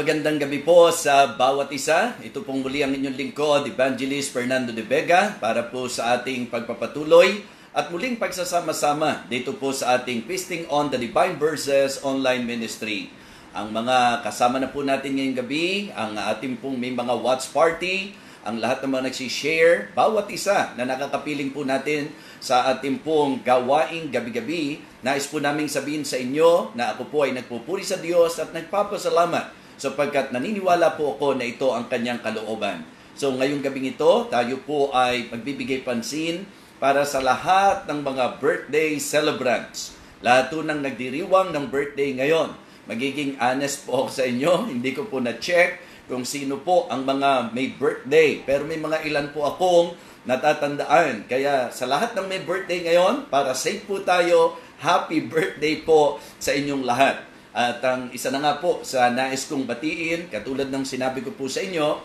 Magandang gabi po sa bawat isa. Ito pong muli ang inyong lingkod, Evangelist Fernando de Vega, para po sa ating pagpapatuloy at muling pagsasama-sama dito po sa ating Feasting on the Divine Verses online ministry. Ang mga kasama na po natin ngayong gabi, ang ating pong may mga watch party, ang lahat ng mga nagsishare, bawat isa na nakakapiling po natin sa ating pong gawaing gabi-gabi. Nais po naming sabihin sa inyo na ako po ay nagpupuri sa Diyos at nagpapasalamat sapagkat naniniwala po ako na ito ang kanyang kalooban. So ngayong gabing ito, tayo po ay magbibigay pansin para sa lahat ng mga birthday celebrants. Lahat po ng nagdiriwang ng birthday ngayon. Magiging honest po ako sa inyo, hindi ko po na-check kung sino po ang mga may birthday. Pero may mga ilan po akong natatandaan. Kaya sa lahat ng may birthday ngayon, para safe po tayo, happy birthday po sa inyong lahat. At ang isa na nga po sa nais kong batiin, katulad ng sinabi ko po sa inyo,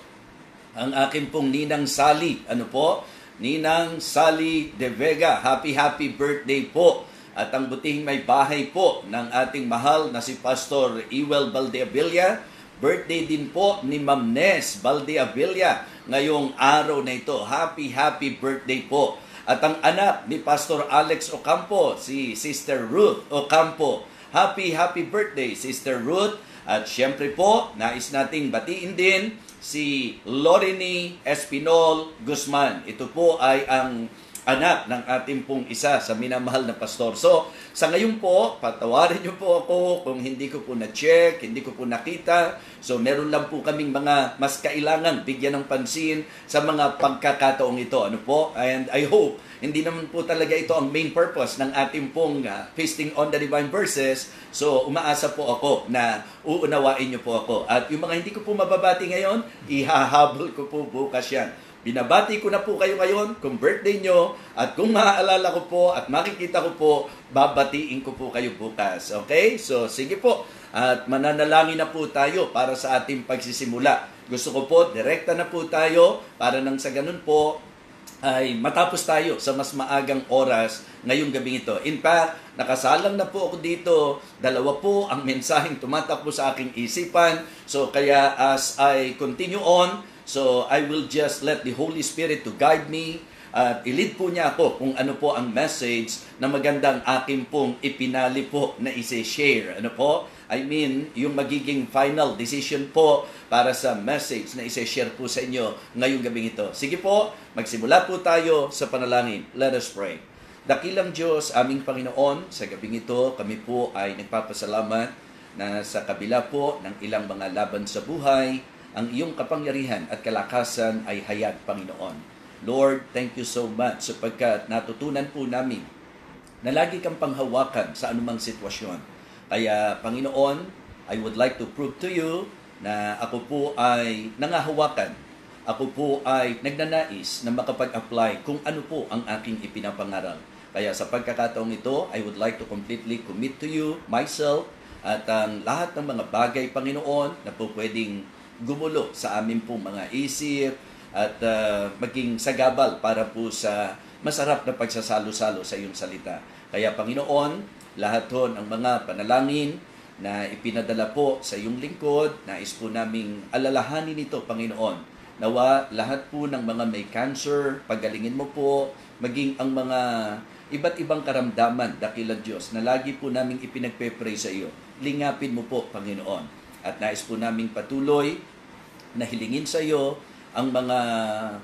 ang akin pong Ninang Sally. Ano po? Ninang Sally de Vega. Happy birthday po. At ang butihing may bahay po ng ating mahal na si Pastor Ewell Valdeavilla. Birthday din po ni Ma'am Nes Valdeavilla ngayong araw na ito. Happy birthday po. At ang anak ni Pastor Alex Ocampo, si Sister Ruth Ocampo. Happy birthday, Sister Ruth. At syempre po, nais nating batiin din si Lorenie Espinol Guzman. Ito po ay ang anak ng ating pong isa sa minamahal na pastor. So, sa ngayon po, patawarin niyo po ako kung hindi ko po na-check, hindi ko po nakita. So, meron lang po kaming mga mas kailangan bigyan ng pansin sa mga pagkakataong ito. Ano po? And I hope, hindi naman po talaga ito ang main purpose ng ating pong Feasting on the Divine Verses. So, umaasa po ako na uunawain niyo po ako. At yung mga hindi ko po mababati ngayon, ihahabol ko po bukas yan. binabati ko na po kayo ngayon kung birthday nyo, at kung maaalala ko po at makikita ko po, babatiin ko po kayo bukas. Okay? So sige po, at mananalangin na po tayo para sa ating pagsisimula. Gusto ko po, direkta na po tayo para nang sa ganun po, ay matapos tayo sa mas maagang oras ngayong gabing ito. In fact, nakasalang na po ako dito. 2 po ang mensaheng tumatakbo sa aking isipan. So kaya as I continue on, so I will just let the Holy Spirit to guide me. At i-lead po niya ako kung ano po ang message na magandang akin pong ipinali po na isi-share. Ano po? I mean, yung magiging final decision po para sa message na isi-share po sa inyo ngayong gabing ito. Sige po, magsimula po tayo sa panalangin. Let us pray. Dakilang Diyos, aming Panginoon, sa gabing ito, kami po ay nagpapasalamat na sa kabila po ng ilang mga laban sa buhay, ang iyong kapangyarihan at kalakasan ay hayag, Panginoon. Lord, thank you so much sapagkat natutunan po namin na lagi kang panghawakan sa anumang sitwasyon. Kaya, Panginoon, I would like to prove to you na ako po ay nangahawakan. Ako po ay nagnanais na makapag-apply kung ano po ang aking ipinapangaral. Kaya sa pagkakataong ito, I would like to completely commit to you, myself, at ang lahat ng mga bagay, Panginoon, na po pwedeng gumulo sa amin po mga isip, at maging sagabal para po sa masarap na pagsasalo-salo sa iyong salita. Kaya Panginoon, lahat ho ng mga panalangin na ipinadala po sa iyong lingkod, nais po naming alalahanin ito, Panginoon. Nawa lahat po ng mga may cancer, pagalingin mo po, maging ang mga iba't ibang karamdaman, dakilang Diyos, na lagi po naming ipinagpe-pray sa iyo. Lingapin mo po, Panginoon. At nais po naming patuloy na hilingin sa iyo ang mga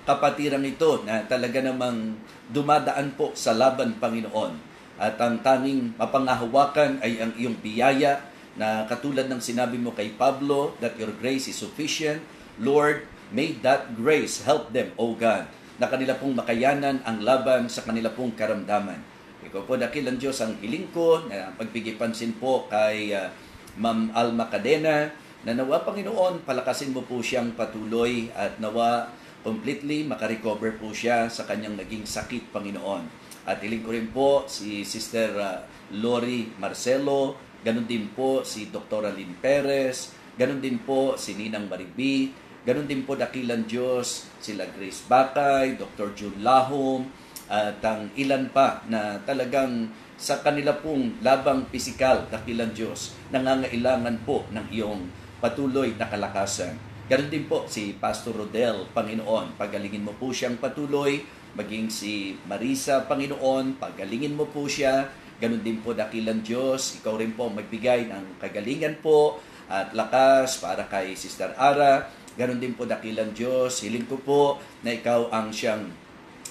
kapatirang ito na talaga namang dumadaan po sa laban, Panginoon. At ang tanging mapangahawakan ay ang iyong biyaya na katulad ng sinabi mo kay Pablo, that your grace is sufficient. Lord, may that grace help them, O God, na kanila pong makayanan ang laban sa kanila pong karamdaman. Ikaw po, dakilang Diyos, ang hiling ko na magbigay pansin po kay Ma'am Alma Cadena, na nawa, Panginoon, palakasin mo po siyang patuloy at nawa completely makarecover po siya sa kanyang naging sakit, Panginoon. At hiling ko rin po si Sister Lori Marcelo, ganun din po si Dr. Lynn Perez, ganun din po si Ninang Maribi, ganun din po dakilang Diyos, sila Grace Bakay, Dr. June Lahom, at ang ilan pa na talagang sa kanila pong labang pisikal, dakilang Diyos, nangangailangan po ng iyong patuloy na kalakasan. Ganon din po si Pastor Rodel, Panginoon, pagalingin mo po siyang patuloy, maging si Marisa, Panginoon, pagalingin mo po siya. Ganon din po, dakilang Diyos, ikaw rin po magbigay ng kagalingan po at lakas para kay Sister Ara. Ganon din po, dakilang Diyos, hiling ko po na ikaw ang siyang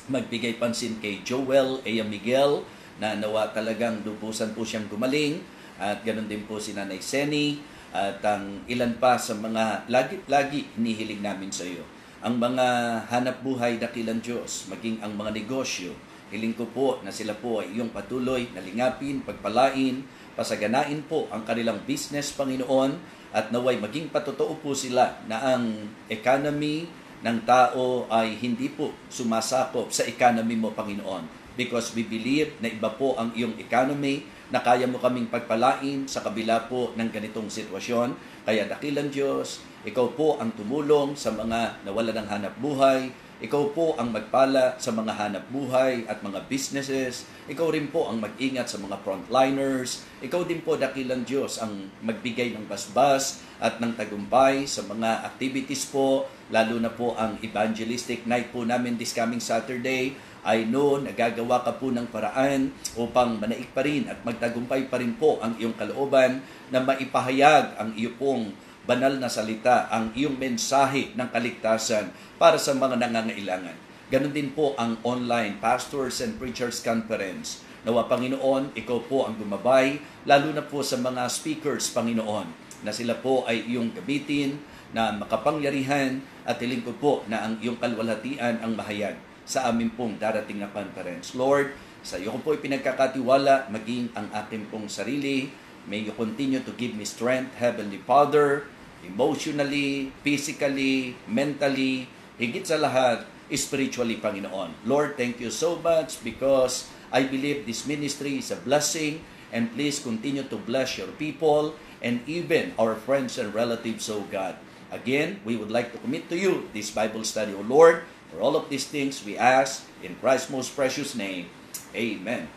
magbigay pansin kay Joel A. Miguel, na nawa talagang lubusan po siyang gumaling. At ganon din po si Nanay Seni, at ang ilan pa sa mga lagi hinihiling namin sa iyo. Ang mga hanap buhay, dakilang Diyos, maging ang mga negosyo, hiling ko po na sila po ay iyong patuloy na lingapin, pagpalain, pasaganain po ang kanilang business, Panginoon, at naway maging patotoo po sila na ang economy ng tao ay hindi po sumasakop sa economy mo, Panginoon. Because we believe na iba po ang iyong economy, na kaya mo kaming pagpalain sa kabila po ng ganitong sitwasyon. Kaya dakilang Diyos, ikaw po ang tumulong sa mga nawala ng hanap buhay. Ikaw po ang magpala sa mga hanap buhay at mga businesses. Ikaw rin po ang mag-ingat sa mga frontliners. Ikaw din po, dakilang Diyos, ang magbigay ng basbas at ng tagumpay sa mga activities po, lalo na po ang evangelistic night po namin this coming Saturday. I know, nagagawa ka po ng paraan upang manaig pa rin at magtagumpay pa rin po ang iyong kalooban na maipahayag ang iyong pong banal na salita, ang iyong mensahe ng kaligtasan para sa mga nangangailangan. Ganon din po ang online Pastors and Preachers Conference. Nawa, Panginoon, ikaw po ang gumabay, lalo na po sa mga speakers, Panginoon, na sila po ay iyong gamitin na makapangyarihan, at hiling ko po na ang iyong kalwalhatian ang mahayag sa amin pong darating na conference. Lord, sa iyo ko po ipinagkakatiwala, maging ang aking pong sarili. May you continue to give me strength, Heavenly Father, emotionally, physically, mentally, higit sa lahat, spiritually, Panginoon. Lord, thank you so much because I believe this ministry is a blessing, and please continue to bless your people and even our friends and relatives, O God. Again, we would like to commit to you this Bible study, O Lord. For all of these things we ask in Christ's most precious name. Amen.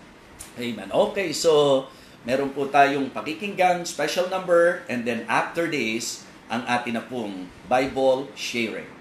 Amen. Okay, so meron po tayong pakikinggan, special number, and then after this, ang atin na pong Bible sharing.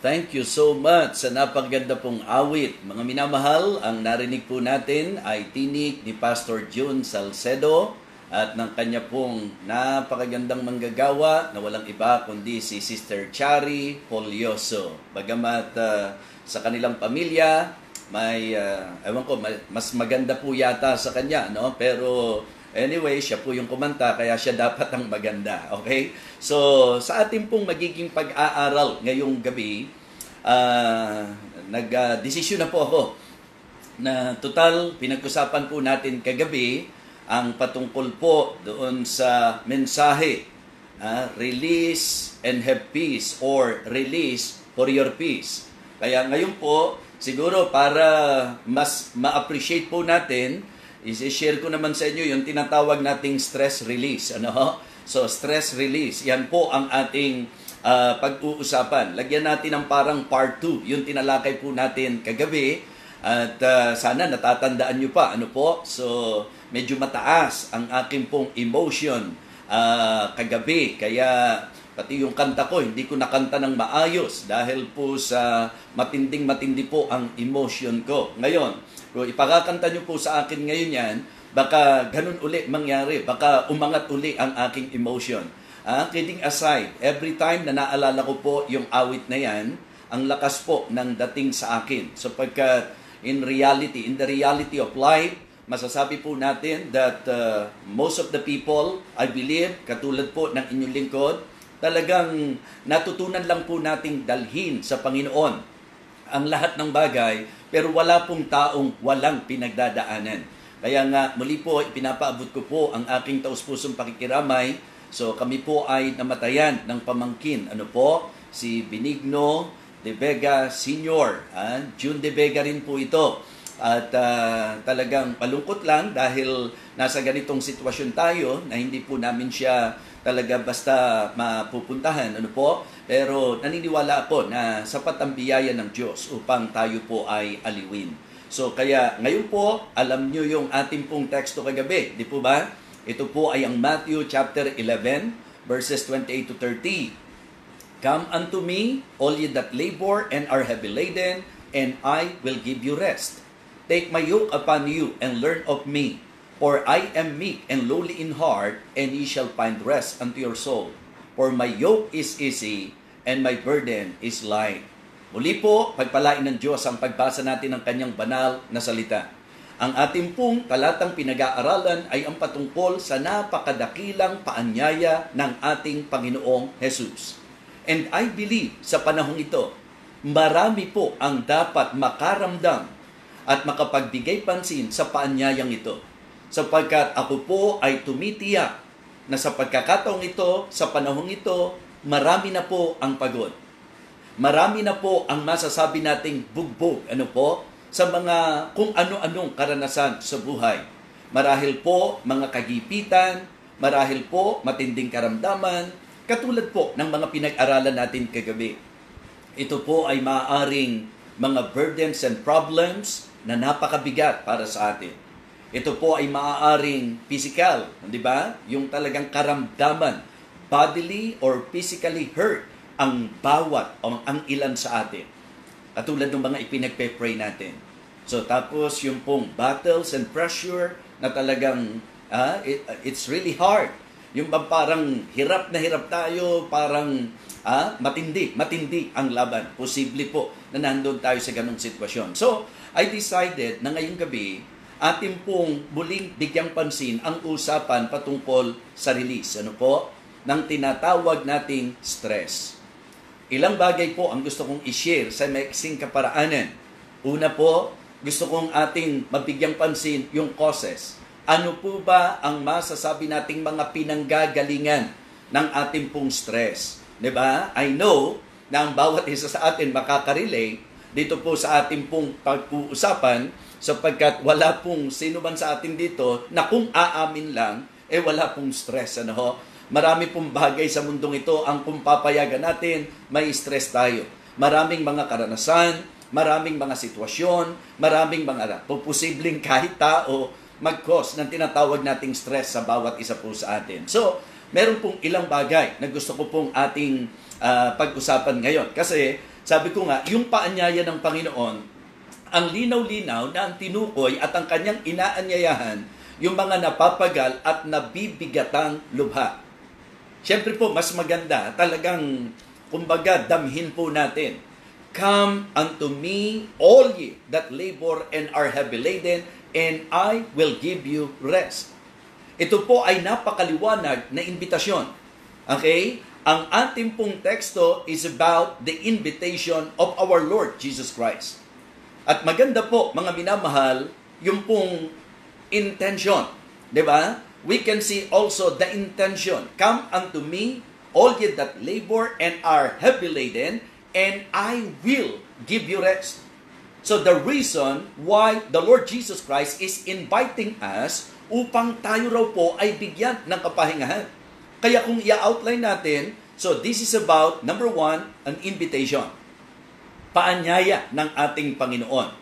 Thank you so much sa napakaganda pong awit. Mga minamahal, ang narinig po natin ay tinig ni Pastor June Salcedo at ng kanya pong napakagandang manggagawa na walang iba kundi si Sister Chari Polioso. Bagamat sa kanilang pamilya, may, ewan ko, mas maganda po yata sa kanya, no? Pero anyway, siya po yung kumanta, kaya siya dapat ang maganda. Okay? So, sa ating pong magiging pag-aaral ngayong gabi, nag-desisyon na po ako na total, pinag-usapan po natin kagabi ang patungkol po doon sa mensahe, release and have peace or release for your peace. Kaya ngayon po, siguro para mas ma-appreciate po natin i-share ko naman sa inyo yung tinatawag nating stress release. Ano? So, stress release, yan po ang ating pag-uusapan. Lagyan natin ng parang part 2, yung tinalakay po natin kagabi. At sana natatandaan nyo pa. Ano po? So, medyo mataas ang aking pong emotion kagabi. Kaya, pati yung kanta ko, hindi ko nakanta ng maayos dahil po sa matinding-matindi po ang emotion ko. Ngayon, kung ipakakanta nyo po sa akin ngayon yan, baka ganun uli mangyari, baka umangat uli ang aking emotion. Kidding aside, every time na naalala ko po yung awit na yan, ang lakas po ng dating sa akin. Sapagkat in the reality of life, masasabi po natin that most of the people, I believe, katulad po ng inyong lingkod, talagang natutunan lang po nating dalhin sa Panginoon ang lahat ng bagay, pero wala pong taong walang pinagdadaanan. Kaya nga, muli po, ipinapaabot ko po ang aking taus-pusong pakikiramay. So, kami po ay namatayan ng pamangkin. Ano po? Si Benigno de Vega Sr. June de Vega rin po ito. At talagang palungkot lang dahil nasa ganitong sitwasyon tayo na hindi po namin siya talaga basta mapupuntahan. Ano po? Pero naniniwala ako na sapat ang biyaya ng Diyos upang tayo po ay aliwin. So kaya ngayon po, alam nyo yung ating pong teksto kagabi. Di po ba? Ito po ay ang Matthew chapter 11, verses 28 to 30. Come unto me, all ye that labor and are heavy laden, and I will give you rest. Take my yoke upon you and learn of me, for I am meek and lowly in heart, and ye shall find rest unto your soul. For my yoke is easy, and my burden is light. Muli po, pagpalain ng Diyos ang pagbasa natin ng kanyang banal na salita. Ang ating pong talatang pinag-aaralan ay ang patungkol sa napakadakilang paanyaya ng ating Panginoong Jesus. And I believe sa panahong ito, marami po ang dapat makaramdam at makapagbigay pansin sa paanyayang ito. Sapagkat ako po ay tumitiyak na sa pagkakataong ito, sa panahong ito, marami na po ang pagod. Marami na po ang masasabi nating bugbog. Ano po? Sa mga kung ano-anong karanasan sa buhay. Marahil po mga kagipitan, marahil po matinding karamdaman, katulad po ng mga pinag-aralan natin kagabi. Ito po ay maaaring mga burdens and problems na napakabigat para sa atin. Ito po ay maaaring physical, di ba? Yung talagang karamdaman, bodily or physically hurt ang bawat o ang ilan sa atin. Katulad ng mga ipinagpe-pray natin. So tapos yung pong battles and pressure na talagang it's really hard. Yung parang hirap na hirap tayo, parang matindi ang laban. Posible po na nandun tayo sa ganong sitwasyon. So I decided na ngayong gabi, atin pong muling bigyang pansin ang usapan patungkol sa release. Ano po? Ng tinatawag nating stress. Ilang bagay po ang gusto kong i-share sa maiksing kaparaanan. Una po, gusto kong ating mabigyang pansin yung causes. Ano po ba ang masasabi nating mga pinanggagalingan ng ating pong stress? Diba? I know na ang bawat isa sa atin makaka-relate dito po sa ating pong pag-uusapan sapagkat wala pong sino man sa atin dito na kung aamin lang, wala pong stress. Ano ho? Marami pong bagay sa mundong ito ang kung papayagan natin, may stress tayo. Maraming mga karanasan, maraming mga sitwasyon, maraming mga posibleng kahit tao mag-cause ng tinatawag nating stress sa bawat isa po sa atin. So, meron pong ilang bagay na gusto ko pong ating pag-usapan ngayon. Kasi, sabi ko nga, yung paanyaya ng Panginoon, ang linaw-linaw na ang tinukoy at ang kanyang inaanyayahan, yung mga napapagal at nabibigatang lubha. Siyempre po, mas maganda, talagang, kumbaga, damhin po natin. Come unto me, all ye that labor and are heavy laden, and I will give you rest. Ito po ay napakaliwanag na imbitasyon. Okay? Ang ating pong teksto is about the invitation of our Lord Jesus Christ. At maganda po, mga minamahal, yung pong intention. Diba? We can see also the intention. Come unto me, all ye that labor and are heavy laden, and I will give you rest. So the reason why the Lord Jesus Christ is inviting us upang tayo raw po ay bigyan ng kapahingahan. Kaya kung i-outline natin, so this is about, number one, an invitation. Paanyaya ng ating Panginoon.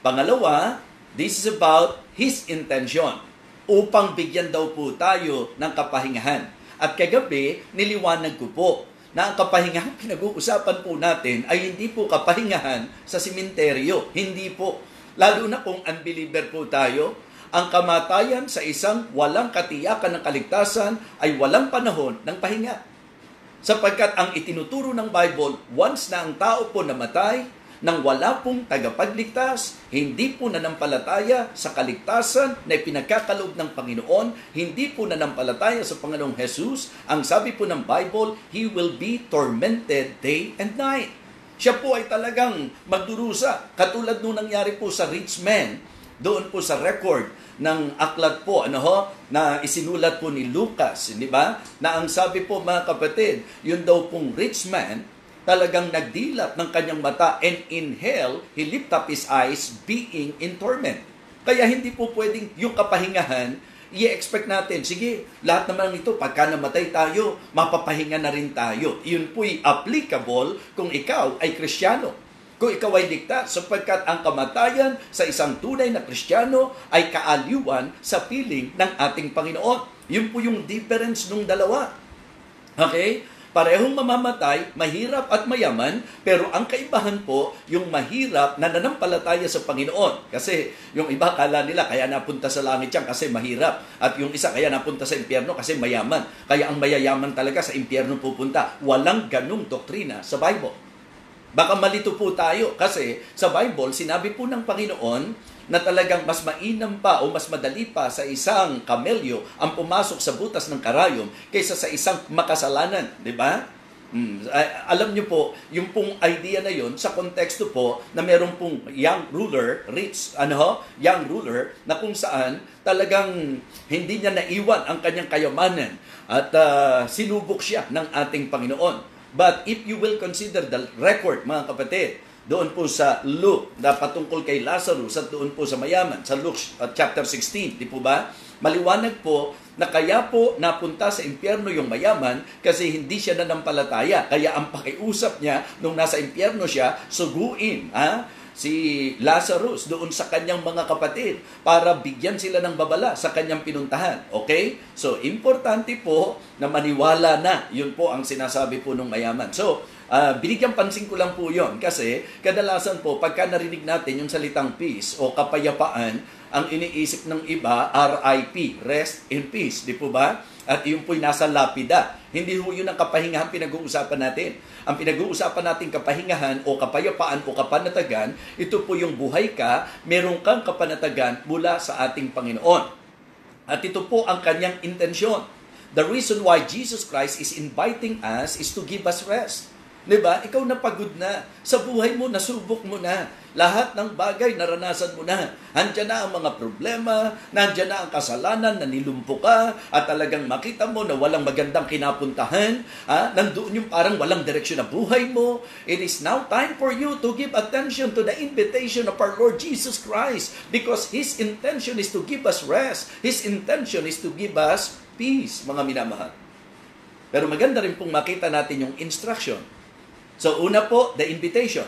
Pangalawa, this is about His intention. Upang bigyan daw po tayo ng kapahingahan. At kagabi, niliwanag ko po na ang kapahingahan pinag-uusapan po natin ay hindi po kapahingahan sa simenteryo. Hindi po. Lalo na kung unbeliever po tayo, ang kamatayan sa isang walang katiyakan ng kaligtasan ay walang panahon ng pahinga. Sapagkat ang itinuturo ng Bible, once na ang tao po namatay, nang wala pong tagapagligtas, hindi po nanampalataya sa kaligtasan na ipinagkakaloob ng Panginoon, hindi po nanampalataya sa Panginoong Jesus, ang sabi po ng Bible, he will be tormented day and night. Siya po ay talagang magdurusa, katulad nung nangyari po sa rich man, doon po sa record ng aklat po, na isinulat po ni Lucas, di ba? Na ang sabi po mga kapatid, yun daw pong rich man, talagang nagdilat ng kanyang mata and in hell, he lift up his eyes being in torment. Kaya hindi po pwedeng yung kapahingahan, i-expect natin, sige, lahat naman ito, pagka namatay tayo, mapapahinga na rin tayo. Yun po'y applicable kung ikaw ay Kristiyano. Kung ikaw ay ligtas, sapagkat ang kamatayan sa isang tunay na Kristiyano ay kaaliwan sa piling ng ating Panginoon. Yun po yung difference nung dalawa. Okay? Parehong mamamatay, mahirap at mayaman, pero ang kaibahan po, yung mahirap na nanampalataya sa Panginoon. Kasi yung iba kala nila, kaya napunta sa langit yan kasi mahirap. At yung isa, kaya napunta sa impyerno kasi mayaman. Kaya ang mayayaman talaga sa impyerno pupunta. Walang ganung doktrina sa Bible. Baka malito po tayo kasi sa Bible, sinabi po ng Panginoon na talagang mas mainam pa o mas madali pa sa isang kamelyo ang pumasok sa butas ng karayom kaysa sa isang makasalanan, di ba? Alam niyo po, yung pong idea na yon sa konteksto po na meron pong young ruler, young ruler na kung saan talagang hindi niya naiwan ang kanyang kayamanan at sinubok siya ng ating Panginoon. But if you will consider the record, mga kapatid, doon po sa Luke, na patungkol kay Lazarus at doon po sa mayaman, sa Luke chapter 16, di po ba? Maliwanag po na kaya po napunta sa impyerno yung mayaman kasi hindi siya nanampalataya. Kaya ang pakiusap niya nung nasa impyerno siya, suguin si Lazarus doon sa kanyang mga kapatid para bigyan sila ng babala sa kanyang pinuntahan. Okay? So, importante po na maniwala na. Yun po ang sinasabi po ng mayaman. So, binigyan pansin ko lang po yun kasi kadalasan po pagka narinig natin yung salitang peace o kapayapaan, ang iniisip ng iba, RIP, rest in peace. Di po ba? At yun po'y nasa lapida. Hindi ho yun ang kapahingahan pinag-uusapan natin. Ang pinag-uusapan natin kapahingahan o kapayapaan o kapanatagan, ito po yung buhay ka, meron kang kapanatagan mula sa ating Panginoon. At ito po ang kanyang intensyon. The reason why Jesus Christ is inviting us is to give us rest. Diba? Ikaw na pagod na. Sa buhay mo, nasubok mo na. Lahat ng bagay, naranasan mo na. Nandiyan na ang mga problema, nandiyan na ang kasalanan, nanilumpo ka, at talagang makita mo na walang magandang kinapuntahan. Nandoon yung parang walang direksyon na buhay mo. It is now time for you to give attention to the invitation of our Lord Jesus Christ because His intention is to give us rest. His intention is to give us peace, mga minamahal. Pero maganda rin pong makita natin yung instruction. So, una po, the invitation.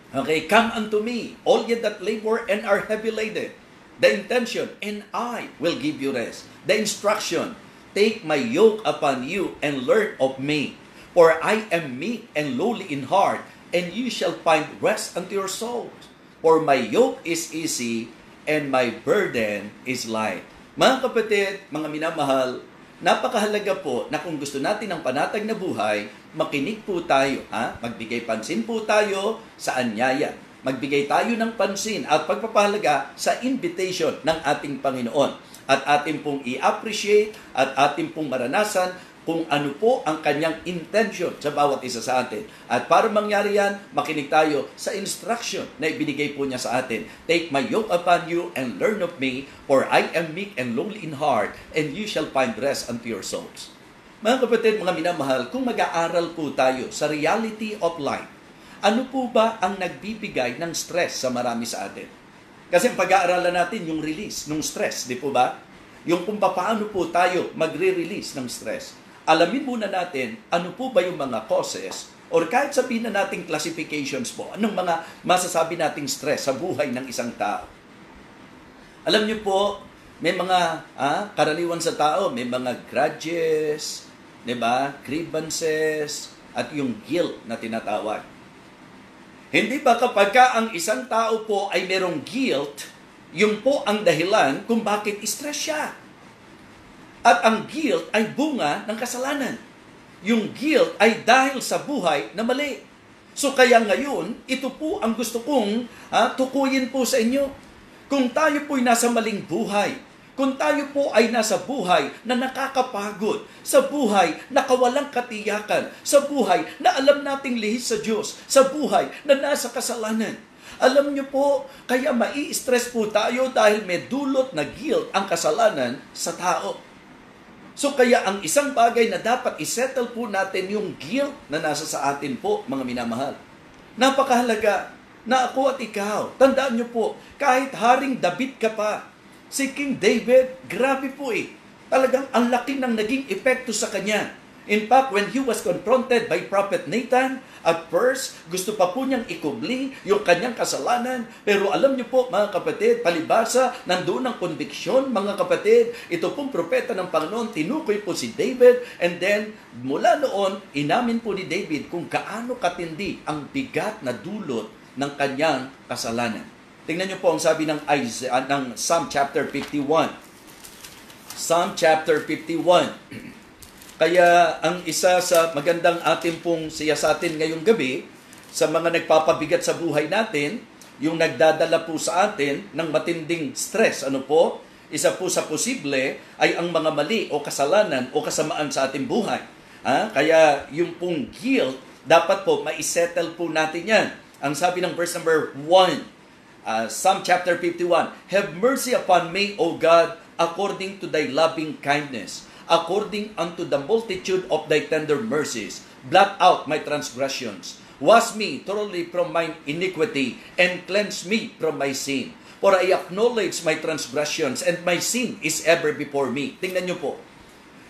Okay, come unto me, all ye that labor and are heavy laden. The intention, and I will give you rest. The instruction, take my yoke upon you and learn of me. For I am meek and lowly in heart, and you shall find rest unto your souls. For my yoke is easy, and my burden is light. Mga kapatid, mga minamahal, napakahalaga po na kung gusto natin ng panatag na buhay, makinig po tayo, magbigay pansin po tayo sa anyaya. Magbigay tayo ng pansin at pagpapahalaga sa invitation ng ating Panginoon. At ating pong i-appreciate at ating pong maranasan kung ano po ang kanyang intention sa bawat isa sa atin. At para mangyari yan, makinig tayo sa instruction na ibinigay po niya sa atin. Take my yoke upon you and learn of me, for I am meek and lowly in heart, and you shall find rest unto your souls. Mga kapatid, mga minamahal, kung mag-aaral po tayo sa reality of life, Ano po ba ang nagbibigay ng stress sa marami sa atin? Kasi pag-aaralan natin yung release ng stress, di po ba? Yung kung paano po tayo magre-release ng stress. Alamin muna natin ano po ba yung mga causes or kahit sabihin na nating classifications po, anong mga masasabi nating stress sa buhay ng isang tao. Alam niyo po, may mga karaniwan sa tao, may mga grudges, di ba? Grievances, at yung guilt na tinatawag. Hindi ba kapag ang isang tao po ay merong guilt, yun po ang dahilan kung bakit stress siya. At ang guilt ay bunga ng kasalanan. Yung guilt ay dahil sa buhay na mali. So kaya ngayon, ito po ang gusto kong tukuyin po sa inyo. Kung tayo po'y nasa maling buhay, kung tayo po ay nasa buhay na nakakapagod, sa buhay na kawalang katiyakan, sa buhay na alam nating lihis sa Diyos, sa buhay na nasa kasalanan, alam niyo po, kaya mai-stress po tayo dahil may dulot na guilt ang kasalanan sa tao. So kaya ang isang bagay na dapat isettle po natin yung guilt na nasa sa atin po, mga minamahal. Napakahalaga na ako at ikaw, tandaan niyo po, kahit Haring David ka pa, si King David, grabe po talagang ang laki ng naging epekto sa kanya. In fact, when he was confronted by Prophet Nathan, at first, gusto pa po niyang ikubli yung kanyang kasalanan. Pero alam niyo po, mga kapatid, palibasa, nandoon ang konviksyon, mga kapatid. Ito pong propeta ng Panginoon, tinukoy po si David. And then, mula noon, inamin po ni David kung gaano katindi ang bigat na dulot ng kanyang kasalanan. Tingnan niyo po ang sabi ng Psalm chapter 51. Psalm chapter 51. Kaya ang isa sa magandang atin pong siyasatin ngayong gabi, sa mga nagpapabigat sa buhay natin, yung nagdadala po sa atin ng matinding stress. Ano po? Isa po sa posible ay ang mga mali o kasalanan o kasamaan sa ating buhay. Kaya yung pong guilt, dapat po maisettle po natin yan. Ang sabi ng verse number 1, Psalm chapter 51, "Have mercy upon me, O God, according to thy loving kindness. According unto the multitude of thy tender mercies, blot out my transgressions. Wash me thoroughly from mine iniquity, and cleanse me from my sin. For I acknowledge my transgressions, and my sin is ever before me." Tingnan nyo po.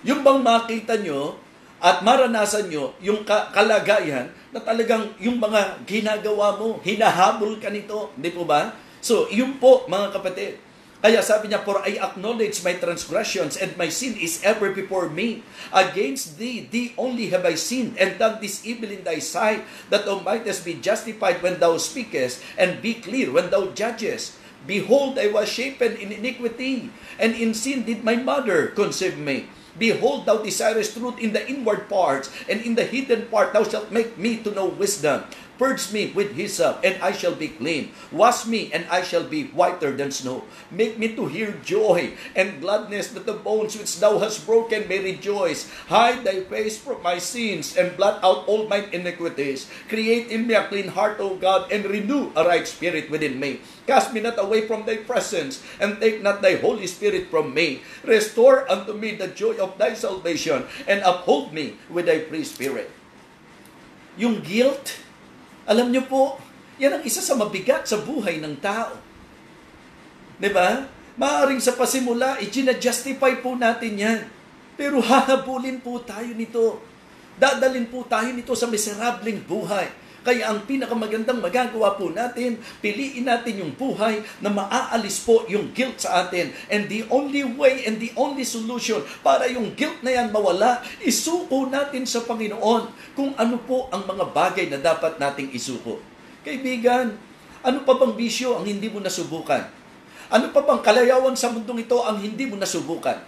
Yung bang makita nyo at maranasan nyo yung kalagayan na talagang yung mga ginagawa mo, hinahabol ka nito. Hindi po ba? So, yun po, mga kapatid. Kaya sabi niya, "For I acknowledge my transgressions, and my sin is ever before me. Against thee only have I sinned, and done this evil in thy sight, that thou mightest be justified when thou speakest, and be clear when thou judgest. Behold, I was shapen in iniquity, and in sin did my mother conceive me. Behold, thou desirest truth in the inward parts, and in the hidden part thou shalt make me to know wisdom. Purge me with hyssop, and I shall be clean. Wash me, and I shall be whiter than snow. Make me to hear joy and gladness, that the bones which thou hast broken may rejoice. Hide thy face from my sins, and blot out all mine iniquities. Create in me a clean heart, O God, and renew a right spirit within me. Cast me not away from thy presence, and take not thy Holy Spirit from me. Restore unto me the joy of thy salvation, and uphold me with thy free spirit." Yung guilt, alam niyo po, yan ang isa sa mabigat sa buhay ng tao. Diba? Maaring sa pasimula, i-justify po natin yan. Pero hahabulin po tayo nito. Dadalin po tayo nito sa miserableng buhay. Kaya ang pinakamagandang magagawa po natin, piliin natin yung buhay na maaalis po yung guilt sa atin. And the only way and the only solution para yung guilt na yan mawala, isuko natin sa Panginoon kung ano po ang mga bagay na dapat nating isuko. Kaibigan, ano pa bang bisyo ang hindi mo nasubukan? Ano pa bang kalayawan sa mundong ito ang hindi mo nasubukan?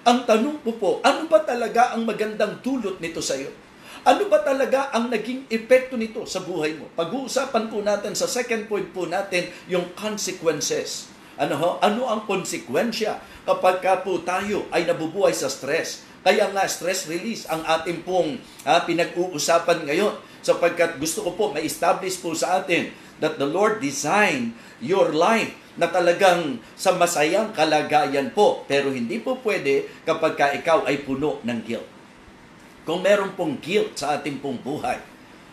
Ang tanong po, ano ba talaga ang magandang dulot nito sa iyo? Ano ba talaga ang naging epekto nito sa buhay mo? Pag-uusapan po natin sa second point po natin yung consequences. Ano ang konsekwensya kapag po tayo ay nabubuhay sa stress? Kaya nga stress release ang ating pong pinag-uusapan ngayon. Sapagkat gusto ko po ma-establish po sa atin that the Lord designed your life na talagang sa masayang kalagayan po. Pero hindi po pwede kapag ikaw ay puno ng guilt. Kung meron pong guilt sa ating pong buhay.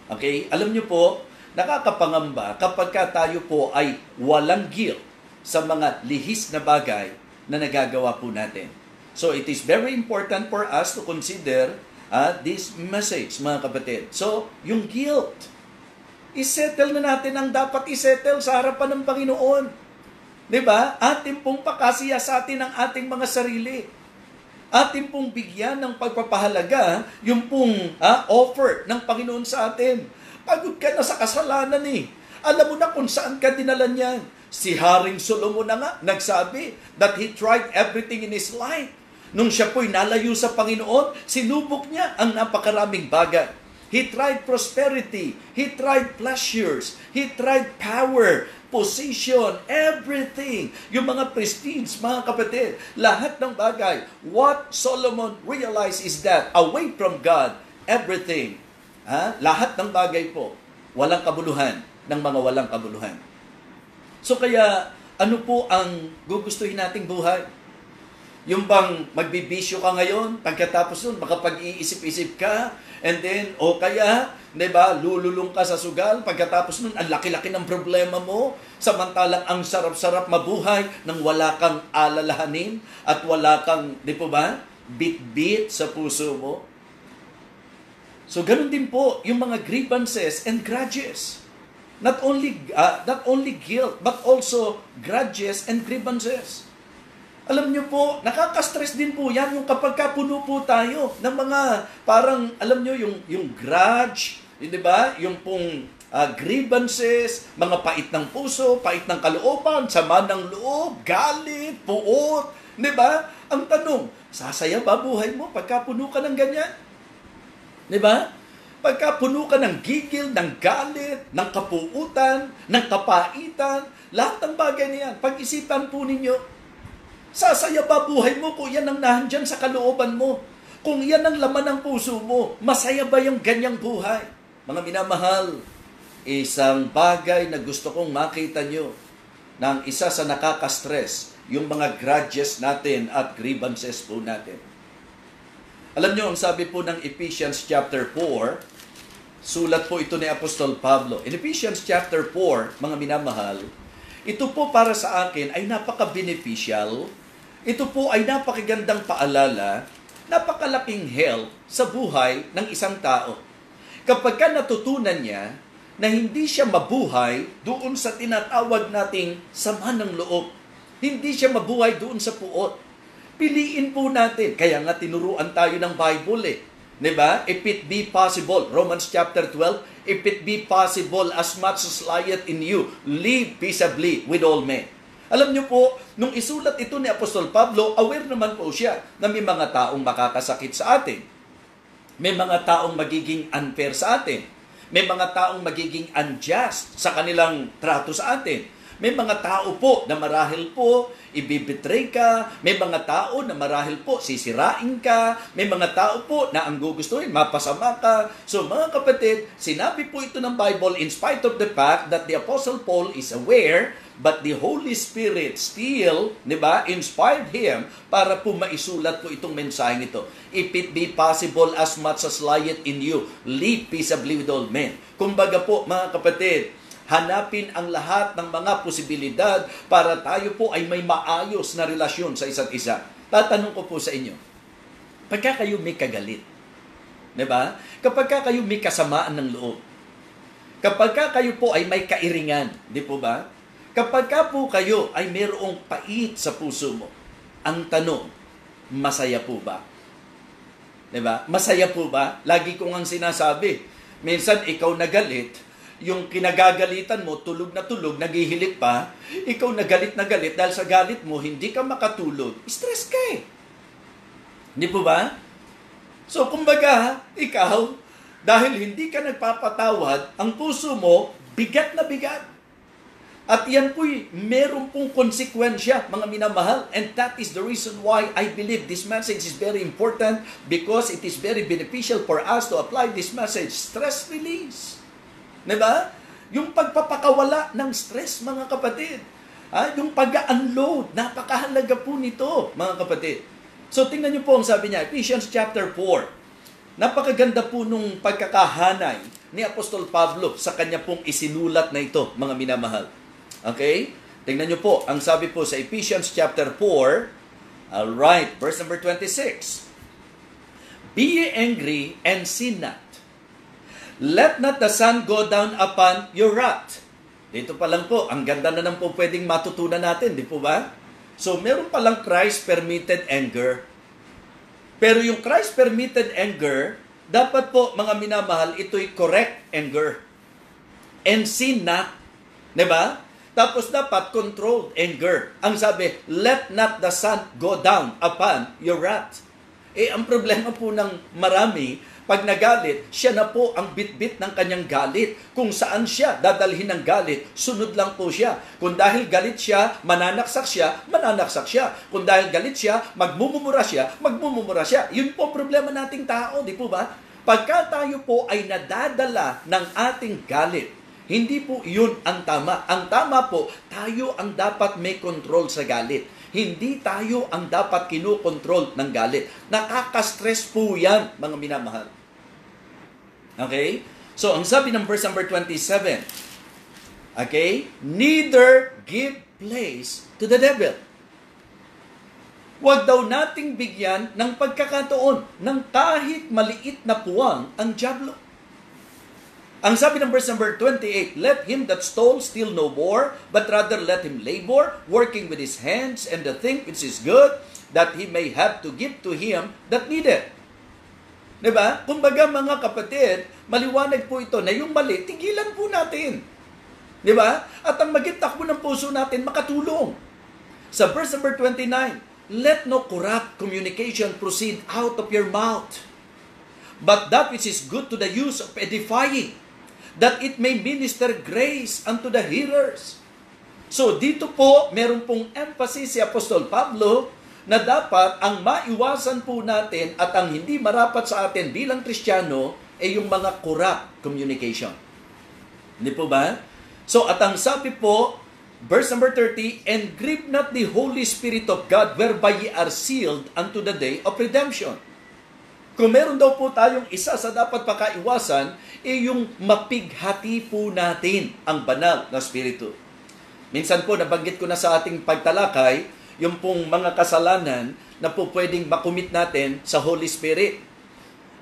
Okay? Alam niyo po, nakakapangamba kapag tayo po ay walang guilt sa mga lihis na bagay na nagagawa po natin. So it is very important for us to consider this message, mga kapatid. So, yung guilt, isettle na natin ang dapat isettle sa harapan ng Panginoon. Diba? Atin pong pakasiya sa atin ang ating mga sarili. Atin pong bigyan ng pagpapahalaga yung pong offer ng Panginoon sa atin. Pagod ka na sa kasalanan eh. Alam mo na kung saan ka dinala niyan. Si Haring Solomon na nga nagsabi that he tried everything in his life. Nung siya po'y nalayo sa Panginoon, sinubok niya ang napakaraming bagay. He tried prosperity. He tried pleasures. He tried power, position, everything. Yung mga prestige, mga kapatid, lahat ng bagay. What Solomon realized is that away from God, everything, lahat ng bagay po, walang kabuluhan ng mga walang kabuluhan. So kaya, ano po ang gugustuhin nating buhay? Yung bang magbibisyo ka ngayon, pagkatapos nun, makapag-iisip-isip ka, and then, o kaya, diba, lululong ka sa sugal, pagkatapos nun, ang laki-laki ng problema mo, samantalang ang sarap-sarap mabuhay nang wala kang alalahanin, at wala kang, di po ba, bit-bit sa puso mo. So, ganun din po, yung mga grievances and grudges. Not only guilt, but also grudges and grievances. Alam niyo po, nakaka-stress din po yan yung kapag puno po tayo ng mga parang, alam niyo, yung grudge, di ba? Yung pong grievances, mga pait ng puso, pait ng kalooban, sama ng loob, galit, puot, di ba? Ang tanong, sasaya ba buhay mo pagka puno ka ng ganyan? Di ba? Pagka puno ka ng gigil, ng galit, ng kapuutan, ng kapaitan, lahat ng bagay niyan, pag-isipan po ninyo, sasaya ba buhay mo kung yan ang nandyan sa kalooban mo? Kung yan ang laman ng puso mo, masaya ba yung ganyang buhay? Mga minamahal, isang bagay na gusto kong makita nyo ng isa sa nakaka-stress, yung mga grudges natin at grievances po natin. Alam nyo, ang sabi po ng Ephesians chapter 4, sulat po ito ni Apostol Pablo. In Ephesians chapter 4, mga minamahal, ito po para sa akin ay napaka-beneficial. Ito po ay napakagandang paalala, napakalaking help sa buhay ng isang tao. Kapag ka natutunan niya na hindi siya mabuhay doon sa tinatawag nating sama ng loob, hindi siya mabuhay doon sa puot, piliin po natin. Kaya nga tinuruan tayo ng Bible eh. Diba? If it be possible, Romans chapter 12, if it be possible as much as lieth in you, live peaceably with all men. Alam niyo po, nung isulat ito ni Apostol Pablo, aware naman po siya na may mga taong makakasakit sa atin. May mga taong magiging unfair sa atin. May mga taong magiging unjust sa kanilang trato sa atin. May mga tao po na marahil po ibibetray ka. May mga tao na marahil po sisirain ka. May mga tao po na ang gugustuhin, mapasama ka. So mga kapatid, sinabi po ito ng Bible in spite of the fact that the Apostle Paul is aware, but the Holy Spirit still, inspired him para po maisulat po itong mensaheng ito. If it be possible as much as lieth in you, live peaceably with all men. Kumbaga po mga kapatid, hanapin ang lahat ng mga posibilidad para tayo po ay may maayos na relasyon sa isa't isa. Tatanong ko po sa inyo, pagka kayo may kagalit, kapag kayo may kasamaan ng loob, kapag kayo po ay may kairingan, di po ba? Kapag po kayo ay mayroong pait sa puso mo, ang tanong, masaya po ba? Masaya po ba? Lagi ko ngang sinasabi, minsan ikaw nagalit, yung kinagagalitan mo, tulog na tulog, naghihilik pa, ikaw nagalit na galit, dahil sa galit mo, hindi ka makatulog, stress ka eh. Hindi po ba? So, kumbaga, ikaw, dahil hindi ka nagpapatawad, ang puso mo, bigat na bigat. At yan po'y meron pong konsekwensya, mga minamahal. And that is the reason why I believe this message is very important, because it is very beneficial for us to apply this message. Stress release. Yung pagpapakawala ng stress, mga kapatid. Yung pag-unload, napakahalaga po nito, mga kapatid. So, tingnan niyo po ang sabi niya, Ephesians chapter 4. Napakaganda po nung pagkakahanay ni Apostol Pablo sa kanya pong isinulat na ito, mga minamahal. Okay? Tingnan nyo po, ang sabi po sa Ephesians chapter 4, alright, verse number 26. Be ye angry and sin not. Let not the sun go down upon your wrath. Dito pa lang po, ang ganda na lang po pwedeng matutunan natin, di po ba? So, meron palang Christ-permitted anger. Pero yung Christ-permitted anger, dapat po, mga minamahal, ito'y correct anger. And sin not. Di ba? Tapos dapat controlled anger. Ang sabi, let not the sun go down upon your wrath. Ang problema po ng marami, pag nagalit, siya na po ang bitbit ng kanyang galit. Kung saan siya dadalhin ng galit, sunod lang po siya. Kung dahil galit siya, mananaksak siya, mananaksak siya. Kung dahil galit siya, magmumura siya, magmumura siya. Yun po ang problema nating tao, di po ba? Pagka tayo po ay nadadala ng ating galit, hindi po yun ang tama. Ang tama po, tayo ang dapat may control sa galit. Hindi tayo ang dapat kinokontrol ng galit. Nakaka-stress po yan, mga minamahal. Okay? So, ang sabi ng verse number 27, okay? Neither give place to the devil. Huwag daw nating bigyan ng pagkakataon ng kahit maliit na puwang ang dyablo. Ang sabi ng verse number 28, let him that stole steal no more, but rather let him labor, working with his hands, and the thing which is good, that he may have to give to him that needeth. Diba? Kumbaga mga kapatid, maliwanag po ito na yung mali, tigilan po natin. Diba? At ang maging takbo ng puso natin, makatulong. Sa verse number 29, let no corrupt communication proceed out of your mouth, but that which is good to the use of edifying, that it may minister grace unto the hearers. So dito po, meron pong emphasis si Apostol Pablo na dapat ang maiwasan po natin at ang hindi marapat sa atin bilang Kristiyano ay yung mga corrupt communication. Hindi po ba? So at ang sabi po, verse number 30, and grieve not the Holy Spirit of God, whereby ye are sealed unto the day of redemption. Kung meron daw po tayong isa sa dapat pakaiwasan, yung mapighati po natin ang banal na Espiritu. Minsan po, nabanggit ko na sa ating pagtalakay, yung pong mga kasalanan na po pwedeng makumit natin sa Holy Spirit.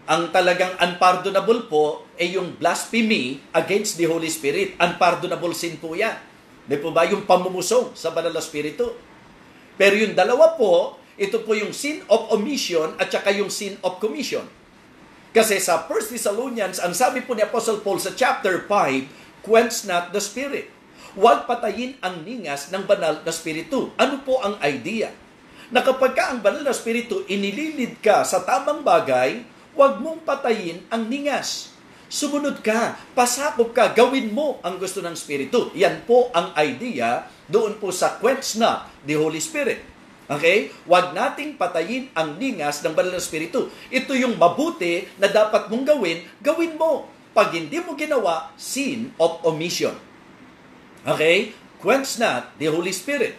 Ang talagang unpardonable po ay yung blasphemy against the Holy Spirit. Unpardonable sin po yan. Di po ba? Yung pamumusong sa banal na Espiritu. Pero yung dalawa po, ito po yung sin of omission at saka yung sin of commission. Kasi sa 1 Thessalonians, ang sabi po ni Apostle Paul sa chapter 5, quench not the spirit. Huwag patayin ang ningas ng banal na Espiritu. Ano po ang idea? Na kapag ka ang banal na Espiritu inililid ka sa tamang bagay, huwag mong patayin ang ningas. Sumunod ka, pasakop ka, gawin mo ang gusto ng Espiritu. Yan po ang idea doon po sa quench not the Holy Spirit. Okay? Huwag nating patayin ang ningas ng banal na Espiritu. Ito yung mabuti na dapat mong gawin, gawin mo. Pag hindi mo ginawa, sin of omission. Okay? Quench not the Holy Spirit.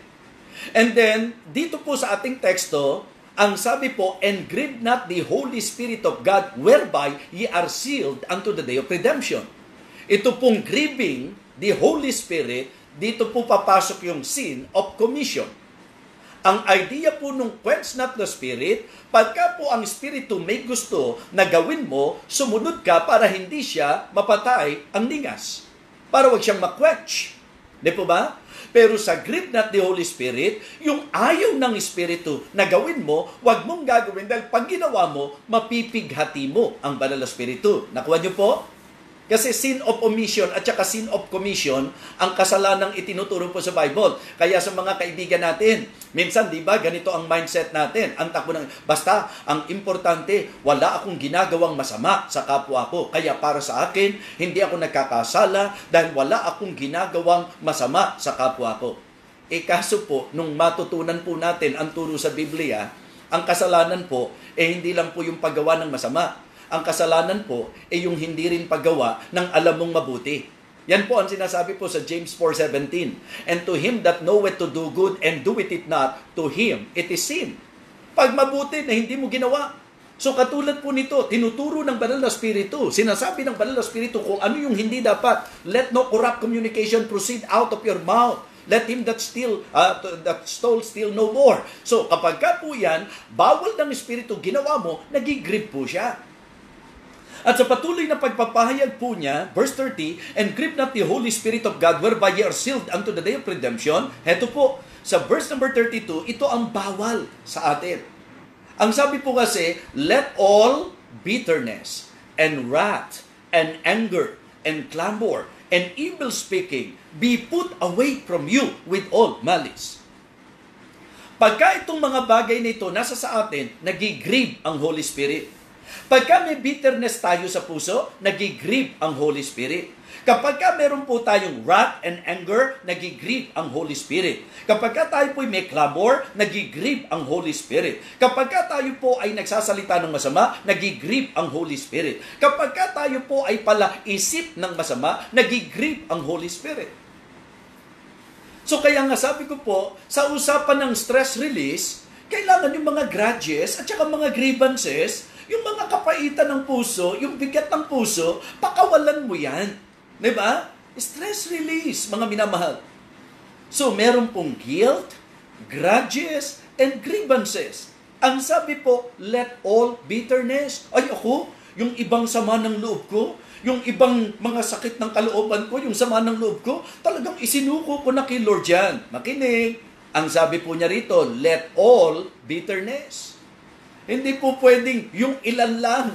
And then, dito po sa ating teksto, ang sabi po, and grieve not the Holy Spirit of God, whereby ye are sealed unto the day of redemption. Ito pong grieving the Holy Spirit, dito po papasok yung sin of commission. Ang idea po nung quench not the Spirit, pagka po ang Espiritu may gusto na gawin mo, sumunod ka para hindi siya mapatay ang ningas. Para wag siyang ma-quench. Di po ba? Pero sa grieve not the Holy Spirit, yung ayaw ng Espiritu na gawin mo, wag mong gagawin dahil pag ginawa mo, mapipighati mo ang banal na Espiritu. Nakuha niyo po? Kasi sin of omission at saka sin of commission ang kasalanang itinuturo po sa Bible. Kaya sa mga kaibigan natin, minsan, di ba, ganito ang mindset natin. Ang takbo ng, basta, ang importante, wala akong ginagawang masama sa kapwa ko. Kaya para sa akin, hindi ako nagkakasala dahil wala akong ginagawang masama sa kapwa ko. Kaso po, nung matutunan po natin ang turo sa Biblia, ang kasalanan po, hindi lang po yung paggawa ng masama. Ang kasalanan po ay yung hindi rin paggawa ng alam mong mabuti. Yan po ang sinasabi po sa James 4:17. And to him that knoweth to do good and doeth it not, to him it is sin. Pag mabuti na hindi mo ginawa, So katulad po nito, tinuturo ng Banal na Espiritu, sinasabi ng Banal na Espiritu kung ano yung hindi dapat. Let no corrupt communication proceed out of your mouth. Let him that stole steal no more. So kapag ka po yan, bawal ng Espiritu ginawa mo, nagigrieve po siya. At sa patuloy na pagpapahayag po niya, verse 30, and grieve not the Holy Spirit of God, whereby ye are sealed unto the day of redemption. Heto po, sa verse number 32, ito ang bawal sa atin. Ang sabi po kasi, let all bitterness and wrath and anger and clamor and evil speaking be put away from you with all malice. Pagka itong mga bagay na ito nasa sa atin, nagigrieve ang Holy Spirit. Pagka may bitterness tayo sa puso, nagigrieve ang Holy Spirit. Kapag ka meron po tayong wrath and anger, nagigrieve ang Holy Spirit. Kapag ka tayo po may clamor, nagigrieve ang Holy Spirit. Kapag ka tayo po ay nagsasalita ng masama, nagigrieve ang Holy Spirit. Kapag ka tayo po ay palaisip ng masama, nagigrieve ang Holy Spirit. So kaya nga sabi ko po, sa usapan ng stress release, kailangan yung mga grudges at saka mga grievances, yung mga kapaitan ng puso, yung bigat ng puso, pakawalan mo yan. Diba? Stress release, mga minamahal. So, meron pong guilt, grudges, and grievances. Ang sabi po, let all bitterness. Ay ako, yung ibang sama ng loob ko, yung ibang mga sakit ng kalooban ko, yung sama ng loob ko, talagang isinuko ko na kay Lord yan. Makinig. Ang sabi po niya rito, let all bitterness. Hindi po pwedeng yung ilan lang.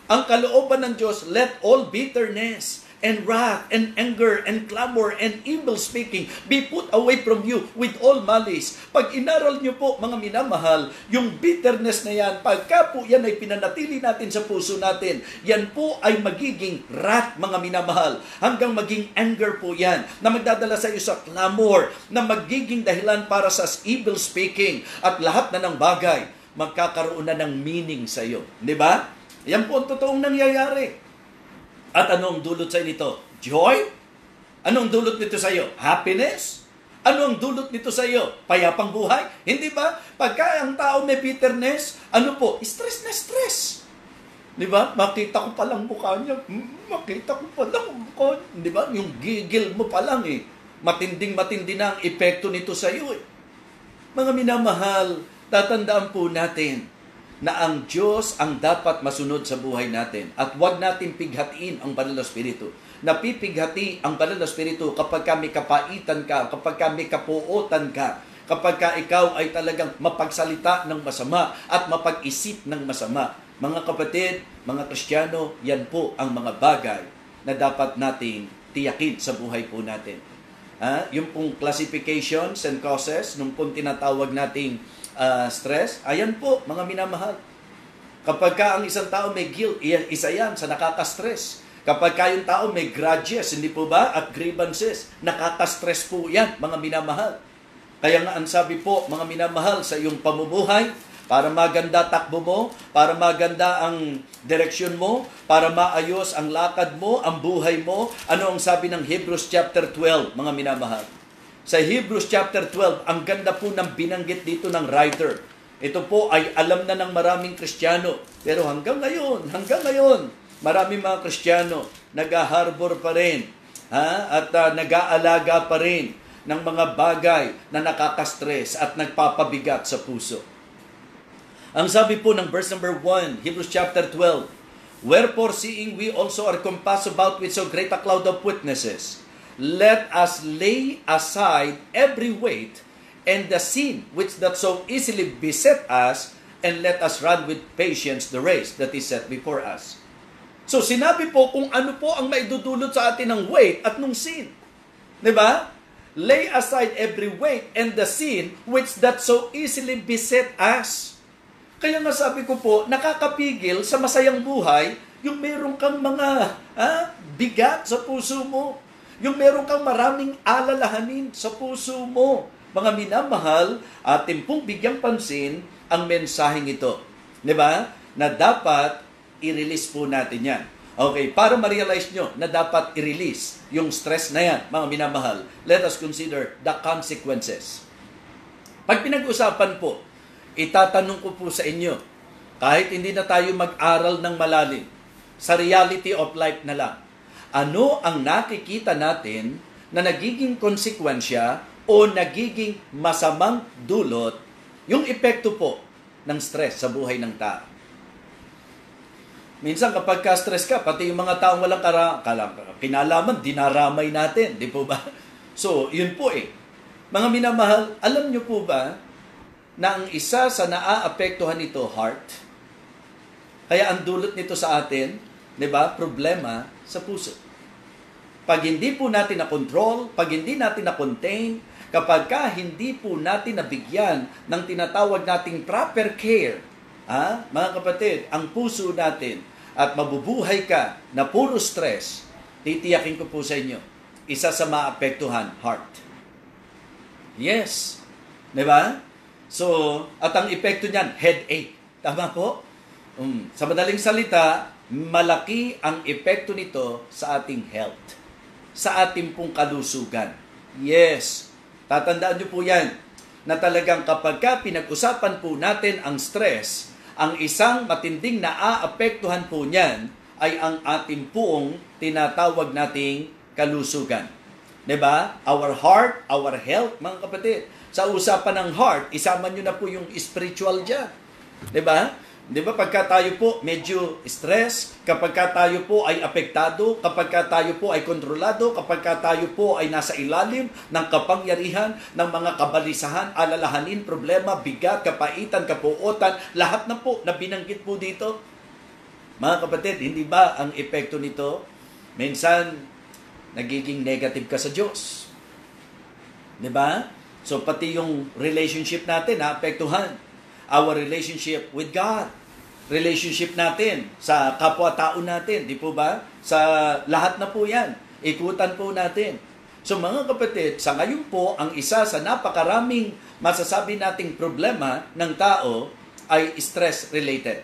Ang kalooban ng Diyos, let all bitterness and wrath, and anger, and clamor, and evil speaking be put away from you with all malice. Pag inaral niyo po, mga minamahal, yung bitterness na yan, pagka po yan ay pinanatili natin sa puso natin, yan po ay magiging wrath, mga minamahal, hanggang maging anger po yan, na magdadala sa iyo sa clamor, na magiging dahilan para sa evil speaking, at lahat na ng bagay, magkakaroon na ng meaning sa iyo. Di ba? Yan po ang totoong nangyayari. At anong dulot sa nito? Joy? Anong dulot nito sa iyo? Happiness? Anong dulot nito sa iyo? Payapang buhay? Hindi ba? Pagka ang tao may bitterness, ano po? Stress na stress. Di ba? Makita ko palang mukha niya. Makita ko palang mukha. Di ba? Yung gigil mo palang eh. Matinding-matindi na ang epekto nito sa iyo eh. Mga minamahal, tatandaan po natin na ang Diyos ang dapat masunod sa buhay natin. At huwag natin pighatiin ang Banal na Espiritu. Napipighati ang Banal na Espiritu kapag may kapaitan ka, kapag may kapuotan ka, kapag ikaw ay talagang mapagsalita ng masama at mapag-isip ng masama. Mga kapatid, mga Kristiyano, yan po ang mga bagay na dapat nating tiyakin sa buhay po natin. Yung pong classifications and causes, nung pong tinatawag nating stress, ayan po, mga minamahal. Kapag ang isang tao may guilt, isa yan sa nakaka-stress. Kapag yung tao may grudges, hindi po ba? At grievances, nakaka-stress po yan, mga minamahal. Kaya nga ang sabi po, mga minamahal, sa iyong pamumuhay, para maganda takbo mo, para maganda ang direksyon mo, para maayos ang lakad mo, ang buhay mo, ano ang sabi ng Hebrews chapter 12, mga minamahal? Sa Hebrews chapter 12, ang ganda po ng binanggit dito ng writer. Ito po ay alam na ng maraming Kristiyano. Pero hanggang ngayon, maraming mga Kristiyano nag-harbor pa rin, at nag-aalaga pa rin ng mga bagay na nakaka-stress at nagpapabigat sa puso. Ang sabi po ng verse number 1, Hebrews chapter 12, wherefore seeing we also are compassed about with so great a cloud of witnesses, let us lay aside every weight and the sin which doth so easily beset us, and let us run with patience the race that is set before us. So sinabi po kung ano po ang maidudulot sa atin ng weight at nung sin. Diba? Lay aside every weight and the sin which doth so easily beset us. Kaya nga sabi ko po, nakakapigil sa masayang buhay yung meron kang mga bigat sa puso mo. Yung meron kang maraming alalahanin sa puso mo. Mga minamahal, atin pong bigyang pansin ang mensaheng ito. Diba? Na dapat i-release po natin yan. Okay, para ma-realize nyo na dapat i-release yung stress na yan, mga minamahal, let us consider the consequences. Pag pinag-usapan po, itatanong ko po sa inyo, Kahit hindi na tayo mag-aral ng malalim, sa reality of life na lang, ano ang nakikita natin na nagiging konsekwensya o nagiging masamang dulot, yung epekto po ng stress sa buhay ng tao. Minsan kapag ka-stress ka, pati yung mga taong walang kinalaman, dinaramay natin, di po ba? So, yun po eh. Mga minamahal, alam nyo po ba na ang isa sa naaapektuhan nito, heart? Kaya ang dulot nito sa atin, di ba, problema sa puso. Pag hindi po natin na-control, pag hindi natin na-contain, kapag hindi po natin nabigyan ng tinatawag nating proper care, mga kapatid, ang puso natin at mabubuhay ka na puro stress, titiyakin ko po sa inyo, isa sa maapektuhan, heart. Yes. Di ba? So, at ang epekto niyan, headache. Tama po? Sa madaling salita, malaki ang epekto nito sa ating health, sa ating pong kalusugan. Yes. Tatandaan niyo po yan, na talagang kapag pinag-usapan po natin ang stress, ang isang matinding naaapektuhan po niyan ay ang ating pong tinatawag nating kalusugan. Diba? Our heart, our health, mga kapatid. Sa usapan ng heart, isama nyo na po yung spiritual dyan. Diba? Diba pagka tayo po medyo stress, kapag tayo po ay apektado, kapag tayo po ay kontrolado, kapag tayo po ay nasa ilalim ng kapangyarihan, ng mga kabalisahan, alalahanin, problema, bigat, kapaitan, kapuotan, lahat na po na binanggit po dito. Mga kapatid, hindi ba ang epekto nito? Minsan, nagiging negative ka sa Diyos. Diba? So, pati yung relationship natin, naapektuhan. Our relationship with God, relationship natin sa kapwa-tao natin, di po ba? Sa lahat na po yan, ikutan po natin. So mga kapatid, sa ngayon po, ang isa sa napakaraming masasabi nating problema ng tao ay stress-related.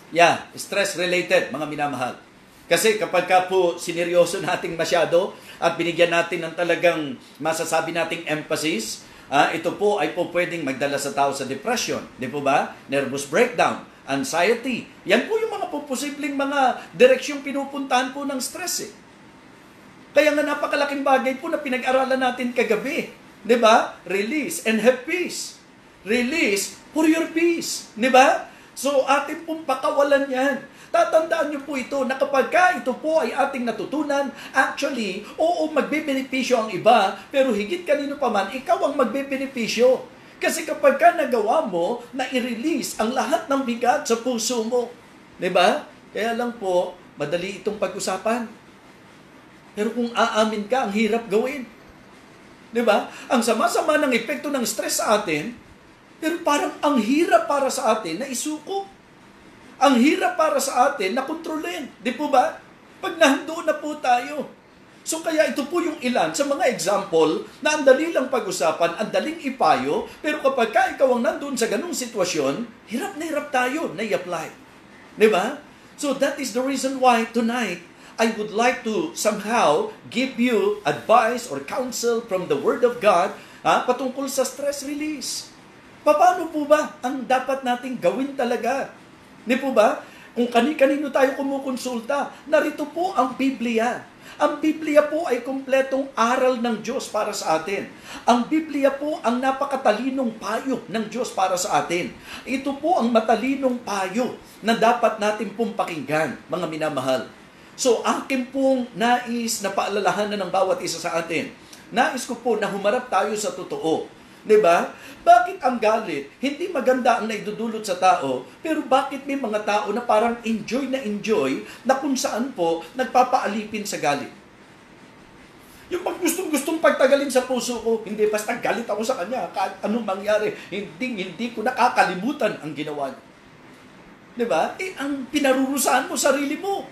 Yeah, stress-related, mga minamahal. Kasi kapag po sineryoso natin masyado at binigyan natin ng talagang masasabi nating emphasis, ito po ay po pwedeng magdala sa tao sa depression. Di po ba? Nervous breakdown, anxiety. Yan po yung mga posibleng mga direksyong pinupuntahan po ng stress eh. Kaya nga napakalaking bagay po na pinag-aralan natin kagabi. Di ba? Release and have peace. Release for your peace. Di ba? So atin pong pakawalan yan. Tatandaan niyo po ito na kapag ito po ay ating natutunan, actually, oo, magbebenepisyo ang iba, pero higit kanino pa man, ikaw ang magbebenepisyo. Kasi kapag nagawa mo na i-release ang lahat ng bigat sa puso mo, di ba? Kaya lang po, madali itong pag-usapan. Pero kung aamin ka, ang hirap gawin. Di ba? Ang sama-sama ng epekto ng stress sa atin, pero parang ang hirap para sa atin na isuko. Ang hirap para sa atin na kontrolin. Di po ba? Pag nandoon na po tayo. So kaya ito po yung ilan sa mga example na ang dali lang pag-usapan, ang daling ipayo, pero kapag ikaw ang nandoon sa ganung sitwasyon, hirap na hirap tayo na i-apply. Di ba? So that is the reason why tonight, I would like to somehow give you advice or counsel from the Word of God patungkol sa stress release. Paano po ba ang dapat nating gawin talaga? Di po ba? Kung kani-kanino tayo kumukonsulta, narito po ang Biblia. Ang Biblia po ay kumpletong aral ng Diyos para sa atin. Ang Biblia po ang napakatalinong payo ng Diyos para sa atin. Ito po ang matalinong payo na dapat natin pong pakinggan, mga minamahal. So, akin pong nais na paalalahanan ng bawat isa sa atin. Nais ko po na humarap tayo sa totoo. Diba? Bakit ang galit? Hindi maganda ang naidudulot sa tao, pero bakit may mga tao na parang enjoy na kung saan po nagpapaalipin sa galit? Yung pag gustong pagtagalin sa puso ko, hindi basta galit ako sa kanya, kahit anong mangyari, hindi ko nakakalimutan ang ginawa niya. Diba? Ang pinarurusahan mo sarili mo.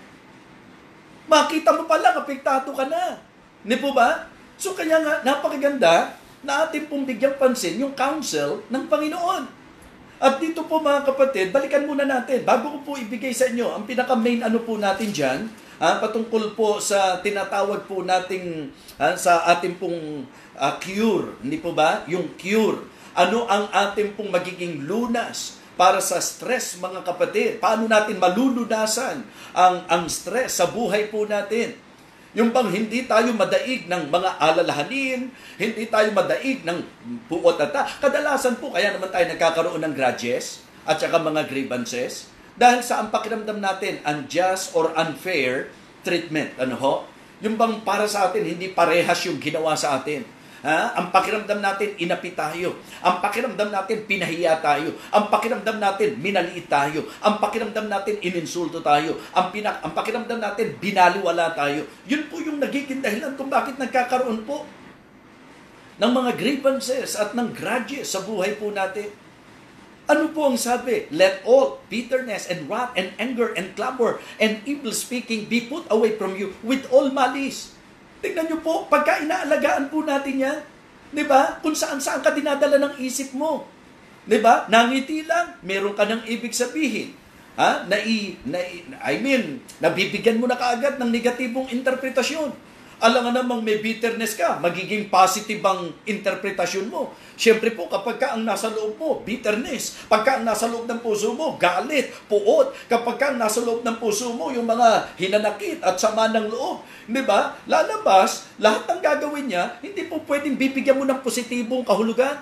Makita mo pa lang, apektado ka na. Di po ba? So kaya nga, napakaganda na ating pong bigyang pansin yung counsel ng Panginoon. At dito po mga kapatid, balikan muna natin. Bago ko po ibigay sa inyo, ang pinaka-main po natin dyan, patungkol po sa tinatawag po nating, sa ating pong cure. Hindi po ba? Yung cure. Ano ang ating pong magiging lunas para sa stress, mga kapatid. Paano natin malulunasan ang stress sa buhay po natin? Yung bang hindi tayo madaig ng mga alalahanin, hindi tayo madaig ng puot at kadalasan po, kaya naman tayo nagkakaroon ng grudges at saka mga grievances. Dahil sa ang pakiramdam natin, unjust or unfair treatment. Ano ho? Yung bang para sa atin, hindi parehas yung ginawa sa atin. Ang pakiramdam natin, inapi tayo. Ang pakiramdam natin, pinahiya tayo. Ang pakiramdam natin, minaliit tayo. Ang pakiramdam natin, ininsulto tayo. Ang pakiramdam natin, binaliwala tayo. Yun po yung nagiging dahilan kung bakit nagkakaroon po ng mga grievances at ng grudges sa buhay po natin. Ano po ang sabi? Let all bitterness and wrath and anger and clamor and evil speaking be put away from you with all malice. Tingnan nyo po, pagka inaalagaan po natin yan, di ba? Kung saan-saan ka dinadala ng isip mo. Di ba? Nangiti lang, meron ka ng ibig sabihin. Nabibigyan mo na kaagad ng negatibong interpretasyon. Alam nga namang may bitterness ka, magiging positive ang interpretasyon mo. Siyempre po, kapag ka ang nasa loob mo, bitterness. Pagka ang nasa loob ng puso mo, galit, puot. Kapag ka ang nasa loob ng puso mo, yung mga hinanakit at sama ng loob. Di ba? Lalabas, lahat ng gagawin niya, hindi po pwedeng bibigyan mo ng positibong kahulugan.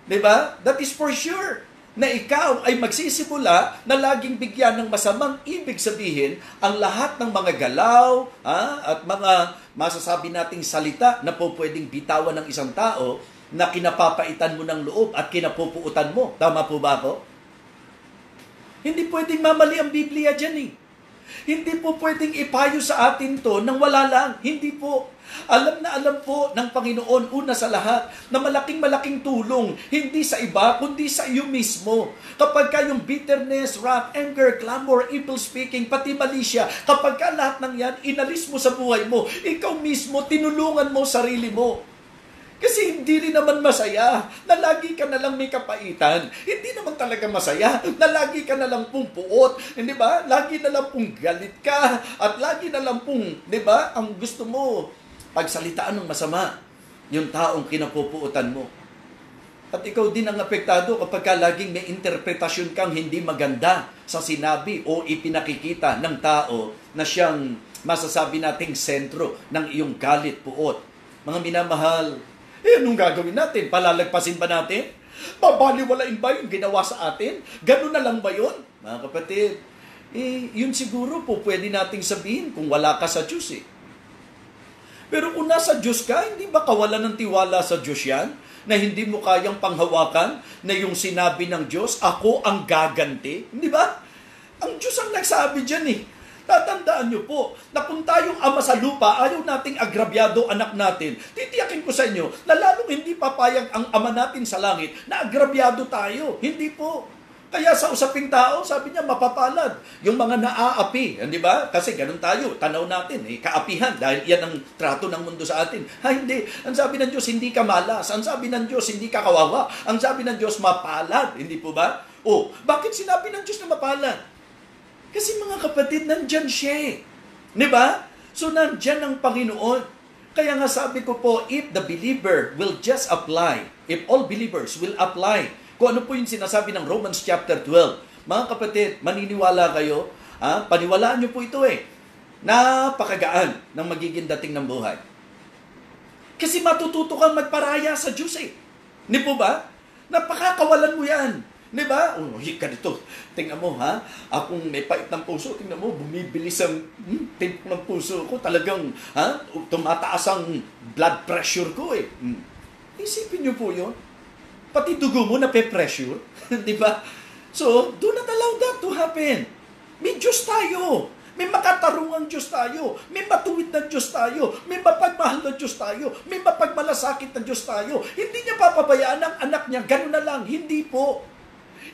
Di ba? That is for sure. Na ikaw ay magsisimula na laging bigyan ng masamang ibig sabihin ang lahat ng mga galaw at mga masasabi nating salita na po pwedeng bitawan ng isang tao na kinapapaitan mo ng loob at kinapupuutan mo. Tama po ba ako? Hindi pwedeng mamali ang Biblia dyan eh. Hindi po pwedeng ipayo sa atin to nang wala lang. Hindi po. Alam na alam po ng Panginoon una sa lahat na malaking tulong hindi sa iba kundi sa iyo mismo. Kapag ka yung bitterness, wrath, anger, clamor, evil speaking, pati malisya, kapag ka lahat ng yan inalis mo sa buhay mo, ikaw mismo tinulungan mo sarili mo. Kasi hindi rin naman masaya na lagi ka na lang may kapaitan. Hindi naman talaga masaya na lagi ka na lang pong puot. Hindi ba? Lagi na lang pong galit ka. At lagi na lang pong, di ba, ang gusto mo, pagsalitaan ng masama yung taong kinapupuutan mo. At ikaw din ang apektado kapag ka laging may interpretasyon kang hindi maganda sa sinabi o ipinakikita ng tao na siyang masasabi nating sentro ng iyong galit, puot. Mga minamahal, anong gagawin natin? Palalagpasin ba natin? Babaliwalain ba yung ginawa sa atin? Ganun na lang ba yun? Mga kapatid, yun siguro po pwede nating sabihin kung wala ka sa Diyos eh. Pero kung nasa Diyos ka, hindi ba kawalan ng tiwala sa Diyos yan? Na hindi mo kayang panghawakan na yung sinabi ng Diyos, ako ang gaganti? Hindi ba? Ang Diyos ang nagsabi dyan eh. Tatandaan nyo po, na kung tayong ama sa lupa, ayaw nating agrabyado anak natin, titiyakin ko sa inyo, na lalong hindi papayag ang ama natin sa langit na agrabyado tayo. Hindi po. Kaya sa usaping tao, sabi niya, mapapalad. Yung mga naaapi, di ba? Kasi ganun tayo, tanaw natin, kaapihan, dahil yan ang trato ng mundo sa atin. Hindi. Ang sabi ng Diyos, hindi ka malas. Ang sabi ng Diyos, hindi ka kawawa. Ang sabi ng Diyos, mapalad. Hindi po ba? Bakit sinabi ng Diyos na mapalad? Kasi mga kapatid, nandyan siya. Di ba? So, nandyan ang Panginoon. Kaya nga sabi ko po, if the believer will just apply, if all believers will apply, kung ano po yung sinasabi ng Romans chapter 12. Mga kapatid, maniniwala kayo, paniwalaan nyo po ito napakagaan ng magiging dating ng buhay. Kasi matututo kang magparaya sa Diyos eh. Di po ba? Napakakawalan mo yan. Di ba? Hika dito. Tingnan mo akong may pait ng puso, tingnan mo, bumibilis ang tempo ng puso ko. Talagang tumataas ang blood pressure ko eh. Isipin nyo po yun. Pati dugo mo na pe-pressure, di ba? So, do not allow that to happen. May Diyos tayo. May makatarungang Diyos tayo. May matuwid na Diyos tayo. May mapagmahal na Diyos tayo. May mapagmalasakit na Diyos tayo. Hindi niya papabayaan ang anak niya. Ganun na lang. Hindi po.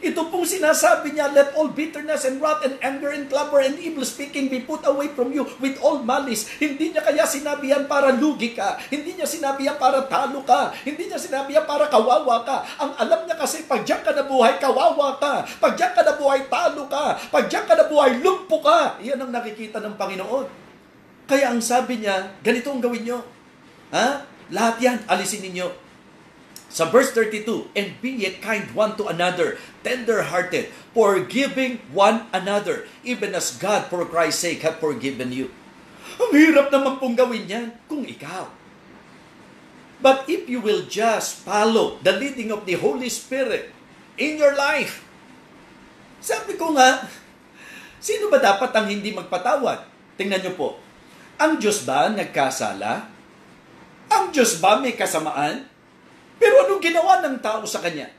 Ito pong sinasabi niya, let all bitterness and wrath and anger and clamor and evil speaking be put away from you with all malice. Hindi niya kaya sinabi yan para lugi ka. Hindi niya sinabi yan para talo ka. Hindi niya sinabi yan para kawawa ka. Ang alam niya kasi, pag diyan ka na buhay, kawawa ka. Pag diyan ka na buhay, talo ka. Pag diyan ka na buhay, lumpo ka. Iyan ang nakikita ng Panginoon. Kaya ang sabi niya, ganito ang gawin niyo. Lahat yan, alisin ninyo. Sa verse 32, and be ye kind one to another, tender-hearted, forgiving one another, even as God for Christ's sake hath forgiven you. Ang hirap naman pong gawin yan kung ikaw. But if you will just follow the leading of the Holy Spirit in your life, sabi ko nga, sino ba dapat ang hindi magpatawad? Tingnan niyo po, ang Diyos ba nagkasala? Ang Diyos ba may kasamaan? Pero anong ginawa ng tao sa Kanya?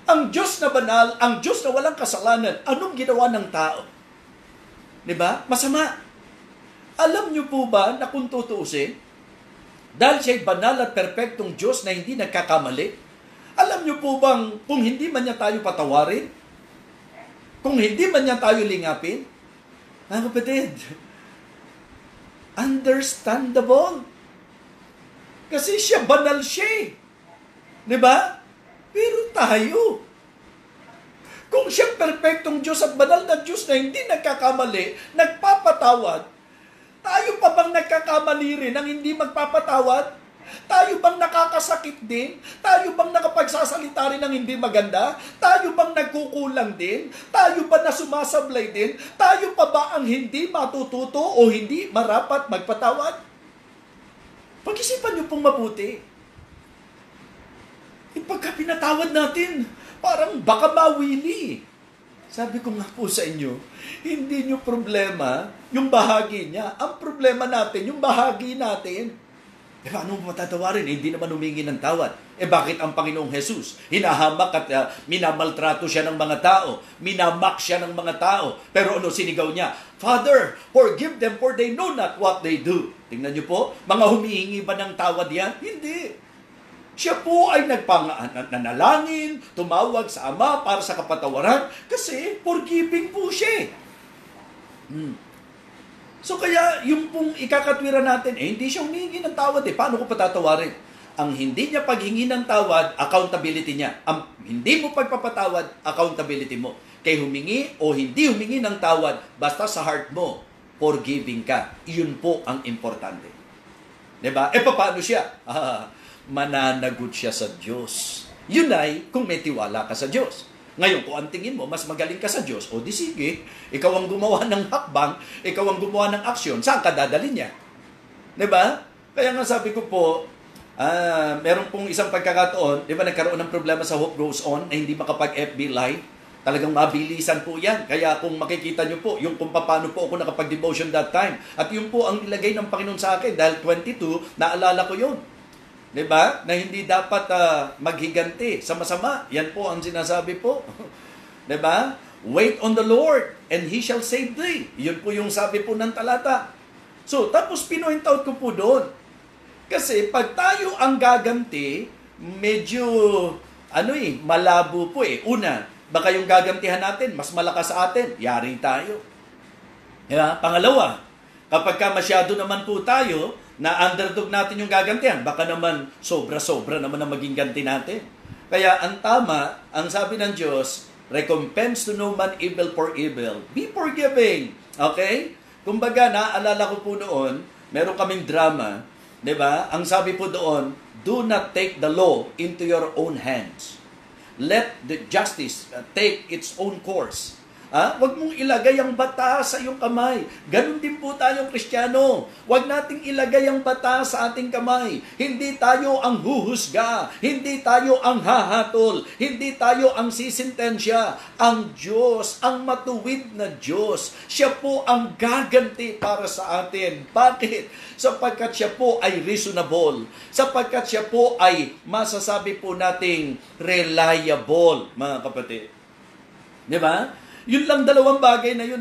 Ang Diyos na banal, ang Diyos na walang kasalanan, anong ginawa ng tao? Diba? Masama. Alam niyo po ba na kung tutuusin, dahil siya'y banal at perpektong Diyos na hindi nagkakamali, alam niyo po bang kung hindi man niya tayo patawarin, kung hindi man niya tayo lingapin, mga kapatid, understandable. Kasi siya, banal siya. Diba? Pero tayo, kung siyang perpektong Diyos at banal na Diyos na hindi nagkakamali, nagpapatawad, tayo pa bang nagkakamali rin ang hindi magpapatawad? Tayo bang nakakasakit din? Tayo bang nakapagsasalita rin ng hindi maganda? Tayo bang nagkukulang din? Tayo ba na sumasablay din? Tayo pa ba ang hindi matututo o hindi marapat magpatawad? Pag-isipan niyo pong mabuti. Pagka pinatawad natin, parang baka mawili. Sabi ko nga po sa inyo, hindi nyo problema yung bahagi niya. Ang problema natin, yung bahagi natin. Paano mo matatawarin? Hindi naman humingi ng tawad. Bakit ang Panginoong Jesus hinahamak at minamaltrato siya ng mga tao? Minamak siya ng mga tao. Pero ano sinigaw niya? Father, forgive them for they know not what they do. Tingnan niyo po, mga humihingi ba ng tawad yan? Hindi. Siya po ay nanalangin, tumawag sa Ama para sa kapatawaran kasi forgiving po siya. So kaya yung pong ikakatwiran natin, hindi siya humingi ng tawad paano ko patatawarin? Ang hindi niya paghingi ng tawad, accountability niya. Ang hindi mo pagpapatawad, accountability mo. Kaya humingi o hindi humingi ng tawad, basta sa heart mo, forgiving ka. Iyon po ang importante. Diba? Paano siya? Mananagot siya sa Diyos. Yun ay kung may tiwala ka sa Diyos. Ngayon, kung ang tingin mo, mas magaling ka sa Diyos, o di sige, ikaw ang gumawa ng hakbang, ikaw ang gumawa ng aksyon, saan ka dadalhin niya? Diba? Kaya nga sabi ko po, meron pong isang pagkakataon, di ba nagkaroon ng problema sa Hope Goes On na hindi makapag-FB Live? Talagang mabilisan po yan. Kaya kung makikita nyo po, yung kung paano po ako nakapag-devotion that time, at yun po ang nilagay ng Panginoon sa akin, dahil 22, naalala ko yun. Diba? Na hindi dapat maghiganti sa masama. Yan po ang sinasabi po. Diba? Wait on the Lord and He shall save thee. Yun po yung sabi po ng talata. So, tapos pinoint out ko po doon. Kasi pag tayo ang gaganti, medyo, malabo po Una, baka yung gagantihan natin, mas malakas sa atin, yari tayo. Diba? Pangalawa, kapag ka masyado naman po tayo, na underdog natin yung gagantihan, baka naman sobra-sobra naman ang maging ganti natin. Kaya ang tama, ang sabi ng Diyos, recompense to no man evil for evil. Be forgiving. Okay? Kumbaga, naalala ko po noon, meron kaming drama, di ba? Ang sabi po doon, do not take the law into your own hands. Let the justice take its own course. Huwag mong ilagay ang batas sa iyong kamay. Ganon din po tayong Kristiyano. Huwag nating ilagay ang batas sa ating kamay. Hindi tayo ang huhusga. Hindi tayo ang hahatol. Hindi tayo ang sisintensya. Ang Diyos, ang matuwid na Diyos, siya po ang gaganti para sa atin. Bakit? Sapagkat siya po ay reasonable. Sapagkat siya po ay masasabi po nating reliable, mga kapatid. Di ba? Yun lang dalawang bagay na yun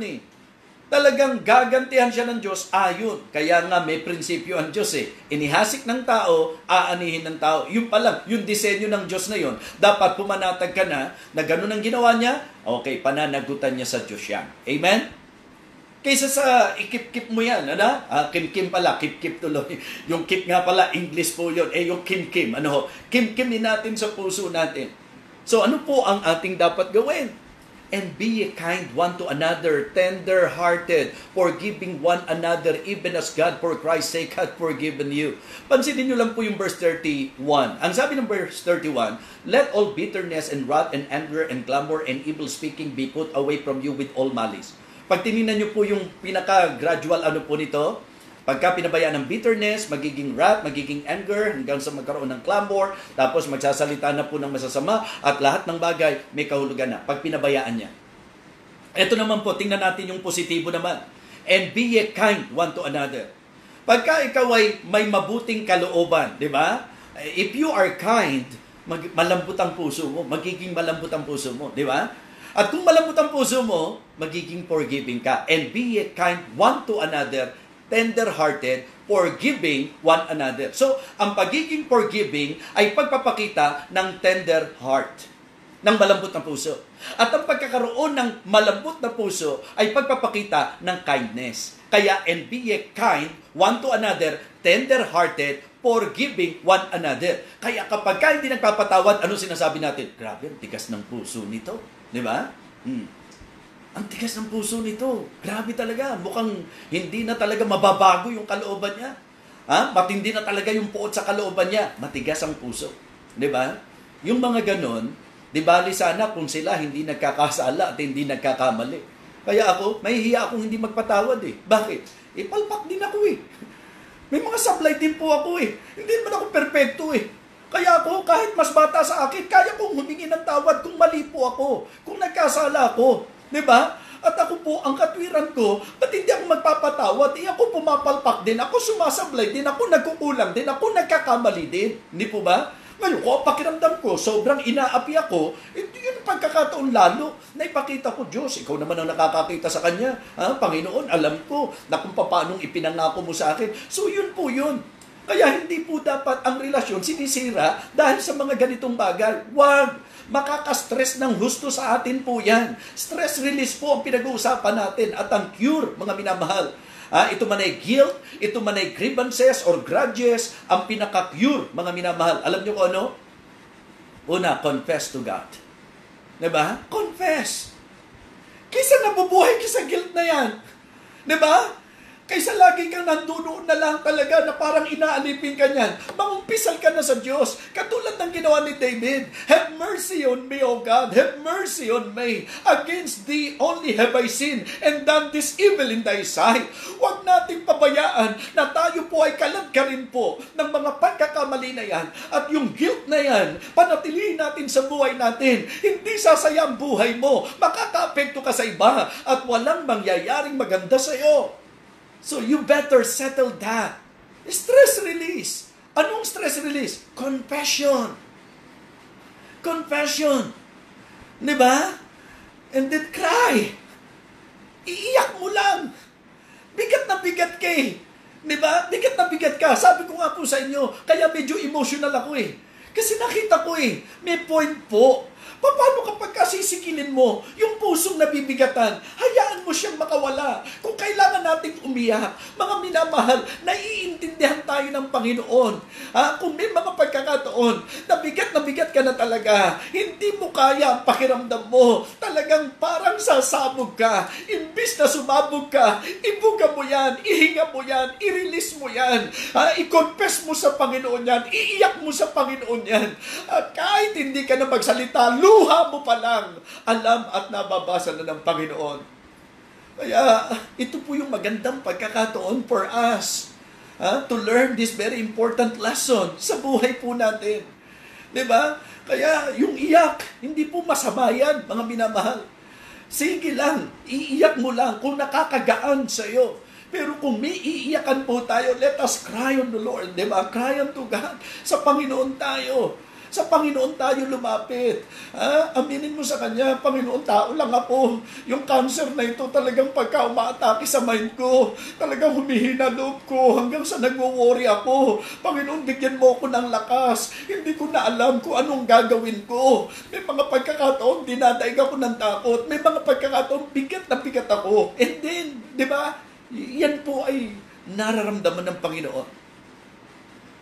Talagang gagantihan siya ng Diyos, ayon. Kaya nga may prinsipyo ang Diyos Inihasik ng tao, aanihin ng tao. Yun pa lang, yung disenyo ng Diyos na yun, dapat pumanatag ka na ganun ang ginawa niya, okay, pananagutan niya sa Diyos yan. Amen? Kaysa sa ikip-kip mo yan, kim-kim pala, kip-kip tuloy. Yung kip nga pala, English po yun. Yung kim-kim, kim-kim din natin sa puso natin. So ano po ang ating dapat gawin? And be ye kind one to another, tender-hearted, forgiving one another, even as God for Christ's sake hath forgiven you. Pansinin nyo lang po yung verse 31. Ang sabi ng verse 31, let all bitterness and wrath and anger and clamor and evil speaking be put away from you with all malice. Pag tinignan nyo po yung pinaka-gradual po nito, pagka pinabayaan ng bitterness, magiging wrath, magiging anger, hanggang sa magkaroon ng clamor, tapos magsasalita na po ng masasama, at lahat ng bagay may kahulugan na pag pinabayaan niya. Ito naman po, tingnan natin yung positibo naman. And be ye kind one to another. Pagka ikaw ay may mabuting kalooban, di ba? If you are kind, malambot ang puso mo, magiging malambot ang puso mo, di ba? At kung malambot ang puso mo, magiging forgiving ka. And be ye kind one to another, tender-hearted, forgiving one another. So, ang pagiging forgiving ay pagpapakita ng tender heart, ng malambot na puso. At ang pagkakaroon ng malambot na puso ay pagpapakita ng kindness. Kaya, and be ye kind one to another, tender-hearted, forgiving one another. Kaya kapag hindi nagpapatawad, ano sinasabi natin? Grabe, ang tigas ng puso nito. Di ba? Ang tigas ng puso nito. Grabe talaga. Mukhang hindi na talaga mababago yung kalooban niya. Matindi na talaga yung puot sa kalooban niya. Matigas ang puso. Di ba? Yung mga ganon, di bali sana kung sila hindi nagkakasala at hindi nagkakamali. Kaya ako, mahihiya akong hindi magpatawad eh. Bakit? Palpak din ako eh. May mga sablay din po ako eh. Hindi naman ako perfecto eh. Kaya ako, kahit mas bata sa akin, kaya kong humingi ng tawad kung mali po ako, kung nagkasala ako. Diba? At ako po, ang katwiran ko, ba't hindi ako magpapatawad? Ako pumapalpak din, ako sumasablay din, ako nagkukulang din, ako nagkakamali din. Hindi po ba? Ngayon, pakiramdam ko, sobrang inaapi ako, yun ang pagkakataon lalo na ipakita ko, Diyos, ikaw naman ang nakakakita sa Kanya. Panginoon, alam ko na kung paanong ipinangako mo sa akin. So yun po yun. Kaya hindi po dapat ang relasyon sinisira dahil sa mga ganitong bagay. Wag! Makaka-stress ng husto sa atin po yan. Stress release po ang pinag-uusapan natin at ang cure, mga minamahal. Ito man ay guilt, ito man ay grievances or grudges, ang pinaka-cure, mga minamahal. Alam niyo kung ano? Una, confess to God. Diba? Confess. Kaysa nabubuhay ka sa guilt na yan. Diba? Kaysa lagi kang nandunoon na lang talaga na parang inaalipin ka niyan. Mangumpisal ka na sa Diyos. Katulad ng ginawa ni David. Have mercy on me, O God. Have mercy on me. Against thee only have I sinned and done this evil in thy sight. Huwag nating pabayaan na tayo po ay kalagkarin po ng mga pagkakamali na yan. At yung guilt na yan, panatilihin natin sa buhay natin. Hindi sasaya ang buhay mo. Makaka-apekto ka sa iba at walang mangyayaring maganda sa iyo. So you better settle that. Stress release. Anong stress release? Confession. Confession. Diba? And then cry. Iiyak mo lang. Bigat na bigat ka eh. Diba? Bigat na bigat ka. Sabi ko nga po sa inyo, kaya medyo emotional ako eh. Kasi nakita ko eh, may point po. Paano kapag sisikilin mo yung pusong nabibigatan, hayaan mo siyang makawala. Kung kailangan nating umiyak, mga minamahal, naiintindihan tayo ng Panginoon. Kung may mga pagkakataon, na bigat ka na talaga, hindi mo kaya ang pakiramdam mo, talagang parang sasabog ka. Imbis na sumabog ka, ibuga mo yan, ihinga mo yan, i-release mo yan, i-confess mo sa Panginoon yan, iiyak mo sa Panginoon yan. At kahit hindi ka na magsalita, luha mo pa lang, alam at nababasa na ng Panginoon. Kaya ito po yung magandang pagkakataon for us to learn this very important lesson sa buhay po natin. Diba? Kaya yung iyak, hindi po masama yan, mga minamahal. Sige lang, iiyak mo lang kung nakakagaan sa iyo. Pero kung may iiyakan po tayo, let us cry on the Lord. Diba? Cry unto God. Sa Panginoon tayo. Sa Panginoon tayo lumapit. Aminin mo sa Kanya, Panginoon, tao lang ako. Yung cancer na ito talagang pagka umaatake sa mind ko, talagang humihina loob ko hanggang sa nagwo-worry ako. Panginoon, bigyan mo ako ng lakas. Hindi ko na alam kung anong gagawin ko. May mga pagkakataon, dinadaig ako ng takot. May mga pagkakataon, bigat na bigat ako. And then, di ba, yan po ay nararamdaman ng Panginoon.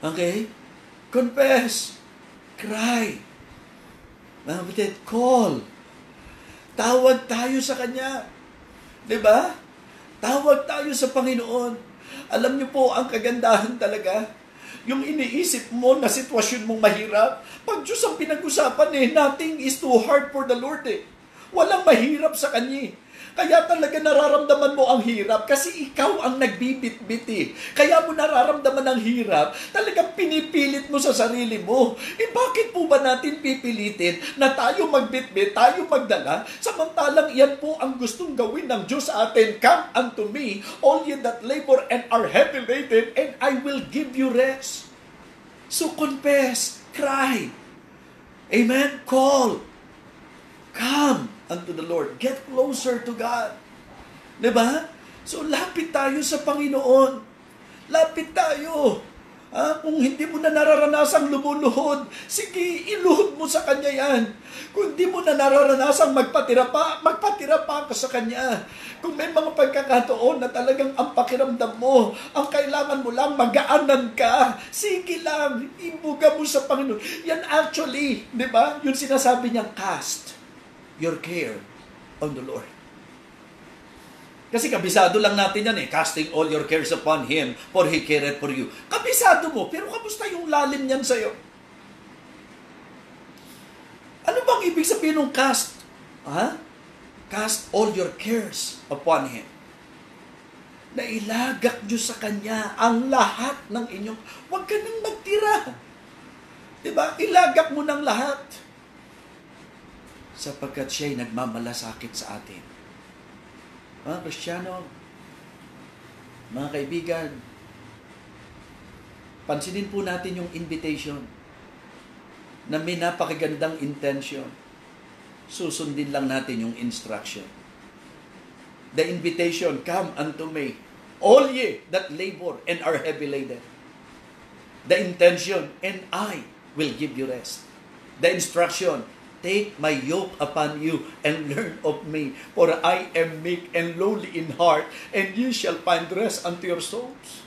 Okay? Confess. Cry. Call. Tawag tayo sa Kanya. Diba? Tawag tayo sa Panginoon. Alam niyo po, ang kagandahan talaga, yung iniisip mo na sitwasyon mong mahirap, pag Diyos ang pinag-usapan nothing is too hard for the Lord Walang mahirap sa Kanya Kaya talaga nararamdaman mo ang hirap kasi ikaw ang nagbibit-bit Kaya mo nararamdaman ang hirap, talagang pinipilit mo sa sarili mo. Bakit po ba natin pipilitin na tayo magbit-bit, tayo magdala, samantalang iyan po ang gustong gawin ng Diyos sa atin? Come unto me, all ye that labor and are heavy laden, and I will give you rest. So confess, cry, amen, call, come unto the Lord. Get closer to God. Diba? So, lapit tayo sa Panginoon. Lapit tayo. Kung hindi mo na nararanasang lumuluhod, sige, iluhod mo sa Kanya yan. Kung hindi mo na nararanasang magpatira pa ka sa Kanya. Kung may mga pagkakataon na talagang ang pakiramdam mo, ang kailangan mo lang, magaanan ka, sige lang, ibuga mo sa Panginoon. Yan actually, di ba? Yung sinasabi niyang cast your care on the Lord. Kasi kabisado lang natin yan casting all your cares upon Him, for He careth for you. Kabisado mo, pero kamusta yung lalim niyan sa'yo? Ano bang ibig sabihin ng cast? Cast all your cares upon Him. Na ilagak nyo sa Kanya ang lahat ng inyong, huwag ka nang magtira. Diba? Ilagak mo ng lahat. Sapagkat siya'y nagmamalasakit sa atin. Mga Kristiyano, mga kaibigan, pansinin po natin yung invitation na may napakagandang intention. Susundin lang natin yung instruction. The invitation, come unto me, all ye that labor and are heavy laden. The intention, and I will give you rest. The instruction, take my yoke upon you and learn of me, for I am meek and lowly in heart, and you shall find rest unto your souls.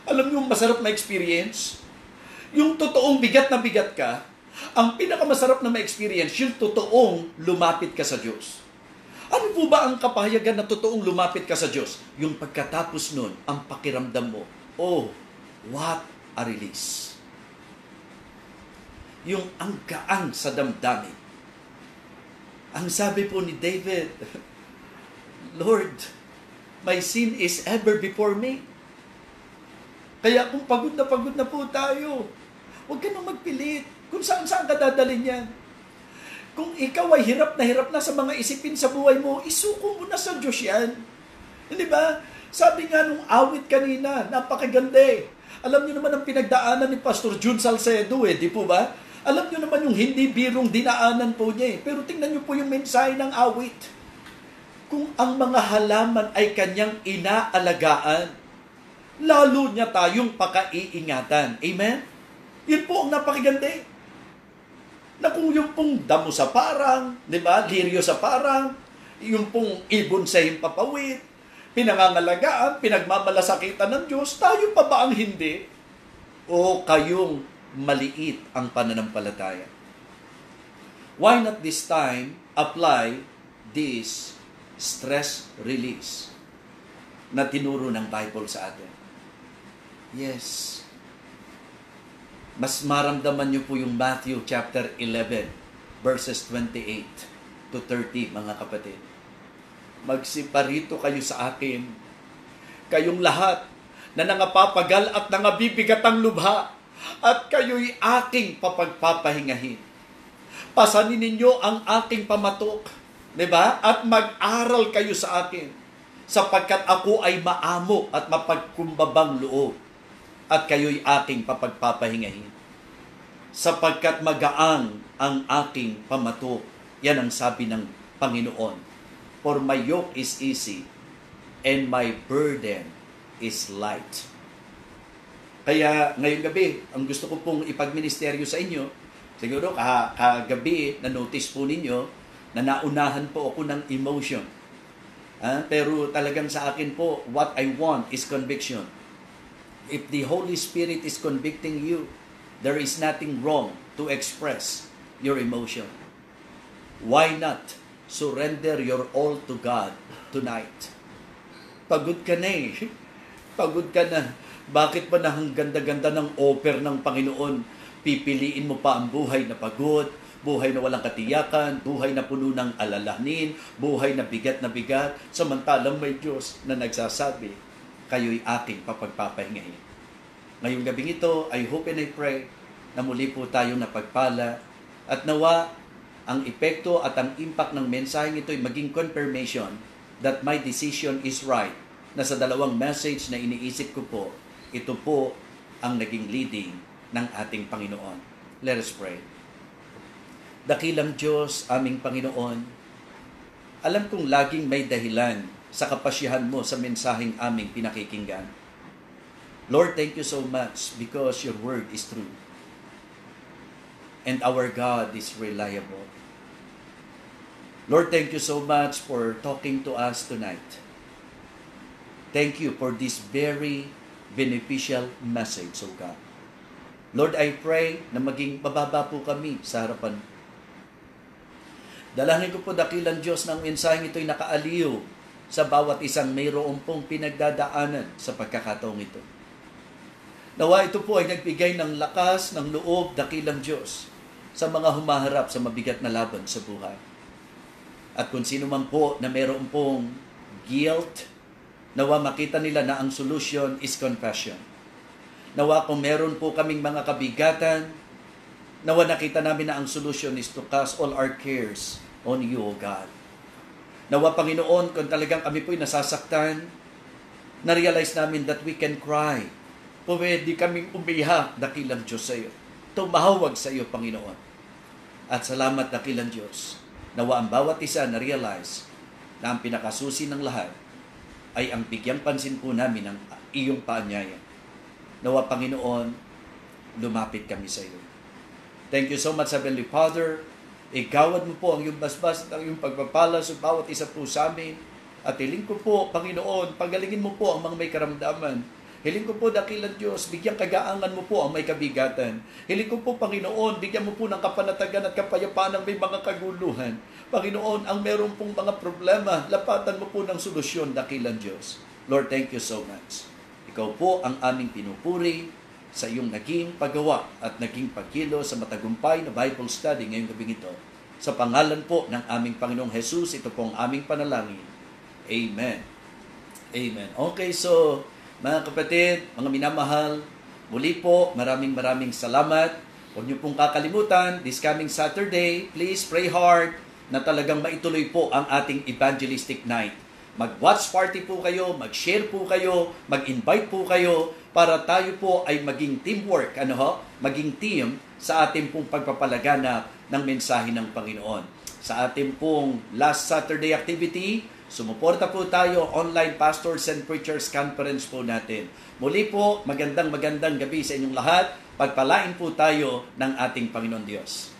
Alam niyo, masarap na experience? Yung totoong bigat na bigat ka, ang pinakamasarap na ma-experience, yung totoong lumapit ka sa Diyos. Ano po ba ang kapahayagan na totoong lumapit ka sa Diyos? Yung pagkatapos nun, ang pakiramdam mo, oh, what a release. Yung ang gaang sa damdamin. Ang sabi po ni David, Lord, my sin is ever before me. Kaya kung pagod na po tayo, huwag ka nang magpilit. Kung saan-saan ka dadalhin yan. Kung ikaw ay hirap na sa mga isipin sa buhay mo, isuko mo na sa Diyos yan. Hindi ba? Sabi nga nung awit kanina, napakaganda Alam niyo naman ang pinagdaanan ni Pastor Jun Salcedo di po ba? Alam niyo naman yung hindi birong dinaanan po niya Pero tingnan niyo po yung mensahe ng awit. Kung ang mga halaman ay kanyang inaalagaan, lalo niya tayong pakaiingatan. Amen? Yun po ang napakaganda Na kung yung pong damo sa parang, di ba? Liryo sa parang, yung pong ibon sa himpapawid, pinangangalagaan, pinagmamalasakitan ng Diyos, tayo pa ba ang hindi? O kayong maliit ang pananampalataya? Why not this time apply this stress release na tinuro ng Bible sa atin? Yes. Mas maramdaman niyo po yung Matthew chapter 11 verses 28 to 30, mga kapatid. Magsiparito kayo sa akin, kayong lahat na nangapapagal at nangabibigat ang lubha, at kayo'y aking papagpapahingahin. Pasanin ninyo ang aking pamatok, diba? At mag-aral kayo sa akin, sapagkat ako ay maamo at mapagkumbabang loob, at kayo'y aking papagpapahingahin. Sapagkat magaang ang aking pamatok. Yan ang sabi ng Panginoon. For my yoke is easy, and my burden is light. Kaya ngayong gabi, ang gusto ko pong ipagministeryo sa inyo, siguro kagabi na-notice po ninyo na naunahan po ako ng emotion. Pero talagang sa akin po, what I want is conviction. If the Holy Spirit is convicting you, there is nothing wrong to express your emotion. Why not surrender your all to God tonight. Pagod ka na eh. Pagod ka na. Bakit ba na ang ganda-ganda ng offer ng Panginoon? Pipiliin mo pa ang buhay na pagod, buhay na walang katiyakan, buhay na puno ng alalahanin, buhay na bigat, samantalang may Diyos na nagsasabi, kayo'y aking papagpapahingahin. Ngayong gabing ito, I hope and I pray na muli po tayong napagpala at nawa ang epekto at ang impact ng mensaheng ito ay maging confirmation that my decision is right, na sa dalawang message na iniisip ko po, ito po ang naging leading ng ating Panginoon. Let us pray. Dakilang Diyos, aming Panginoon, alam kong laging may dahilan sa kapasyahan mo sa mensaheng aming pinakikinggan. Lord, thank you so much because your word is true. And our God is reliable. Lord, thank you so much for talking to us tonight. Thank you for this very beneficial message, O God. Lord, I pray na maging mababa po kami sa harapan. Dalangin ko po, dakilang Diyos, ng mensaheng ito'y nakaaliw sa bawat isang mayroon pong pinagdadaanan sa pagkakataong ito. Nawa ito po ay nagbigay ng lakas, ng loob, dakilang Diyos, sa mga humaharap sa mabigat na laban sa buhay. At kung sino man po na mayroon pong guilt, nawa makita nila na ang solution is confession. Nawa kung meron po kaming mga kabigatan, nawa nakita namin na ang solution is to cast all our cares on you, O God. Nawa, Panginoon, kung talagang kami po'y nasasaktan, na-realize namin that we can cry. Pwede kaming umiyak, dakilang Diyos sa iyo. Tumahawag sa iyo, Panginoon. At salamat, dakilang Diyos. Nawa ang bawat isa na-realize na ang pinakasusi ng lahat ay ang bigyang pansin po namin ng iyong paanyaya. Nawa, Panginoon, lumapit kami sa iyo. Thank you so much, Heavenly Father. Igawad mo po ang iyong basbas at ang iyong pagpapala sa bawat isa po sa amin. At hiling ko po, Panginoon, pagalingin mo po ang mga may karamdaman. Hiling ko po, dakilang Diyos, bigyang kagaangan mo po ang may kabigatan. Hiling ko po, Panginoon, bigyan mo po ng kapanatagan at kapayapaan ang may mga kaguluhan. Panginoon, ang meron pong mga problema, lapatan mo po ng solusyon, dakilang Diyos. Lord, thank you so much. Ikaw po ang aming pinupuri sa iyong naging paggawa at naging pagkilo sa matagumpay na Bible study ngayong gabing ito. Sa pangalan po ng aming Panginoong Jesus, ito po ang aming panalangin. Amen. Amen. Okay, so mga kapatid, mga minamahal, muli po, maraming salamat. Huwag niyo pong kakalimutan, this coming Saturday, please pray hard na talagang maituloy po ang ating evangelistic night. Mag-watch party po kayo, mag-share po kayo, mag-invite po kayo para tayo po ay maging teamwork, maging team sa ating pong pagpapalaganap ng mensahe ng Panginoon. Sa ating pong last Saturday activity, sumuporta po tayo, online Pastors and Preachers Conference po natin. Muli po, magandang gabi sa inyong lahat. Pagpalain po tayo ng ating Panginoon Diyos.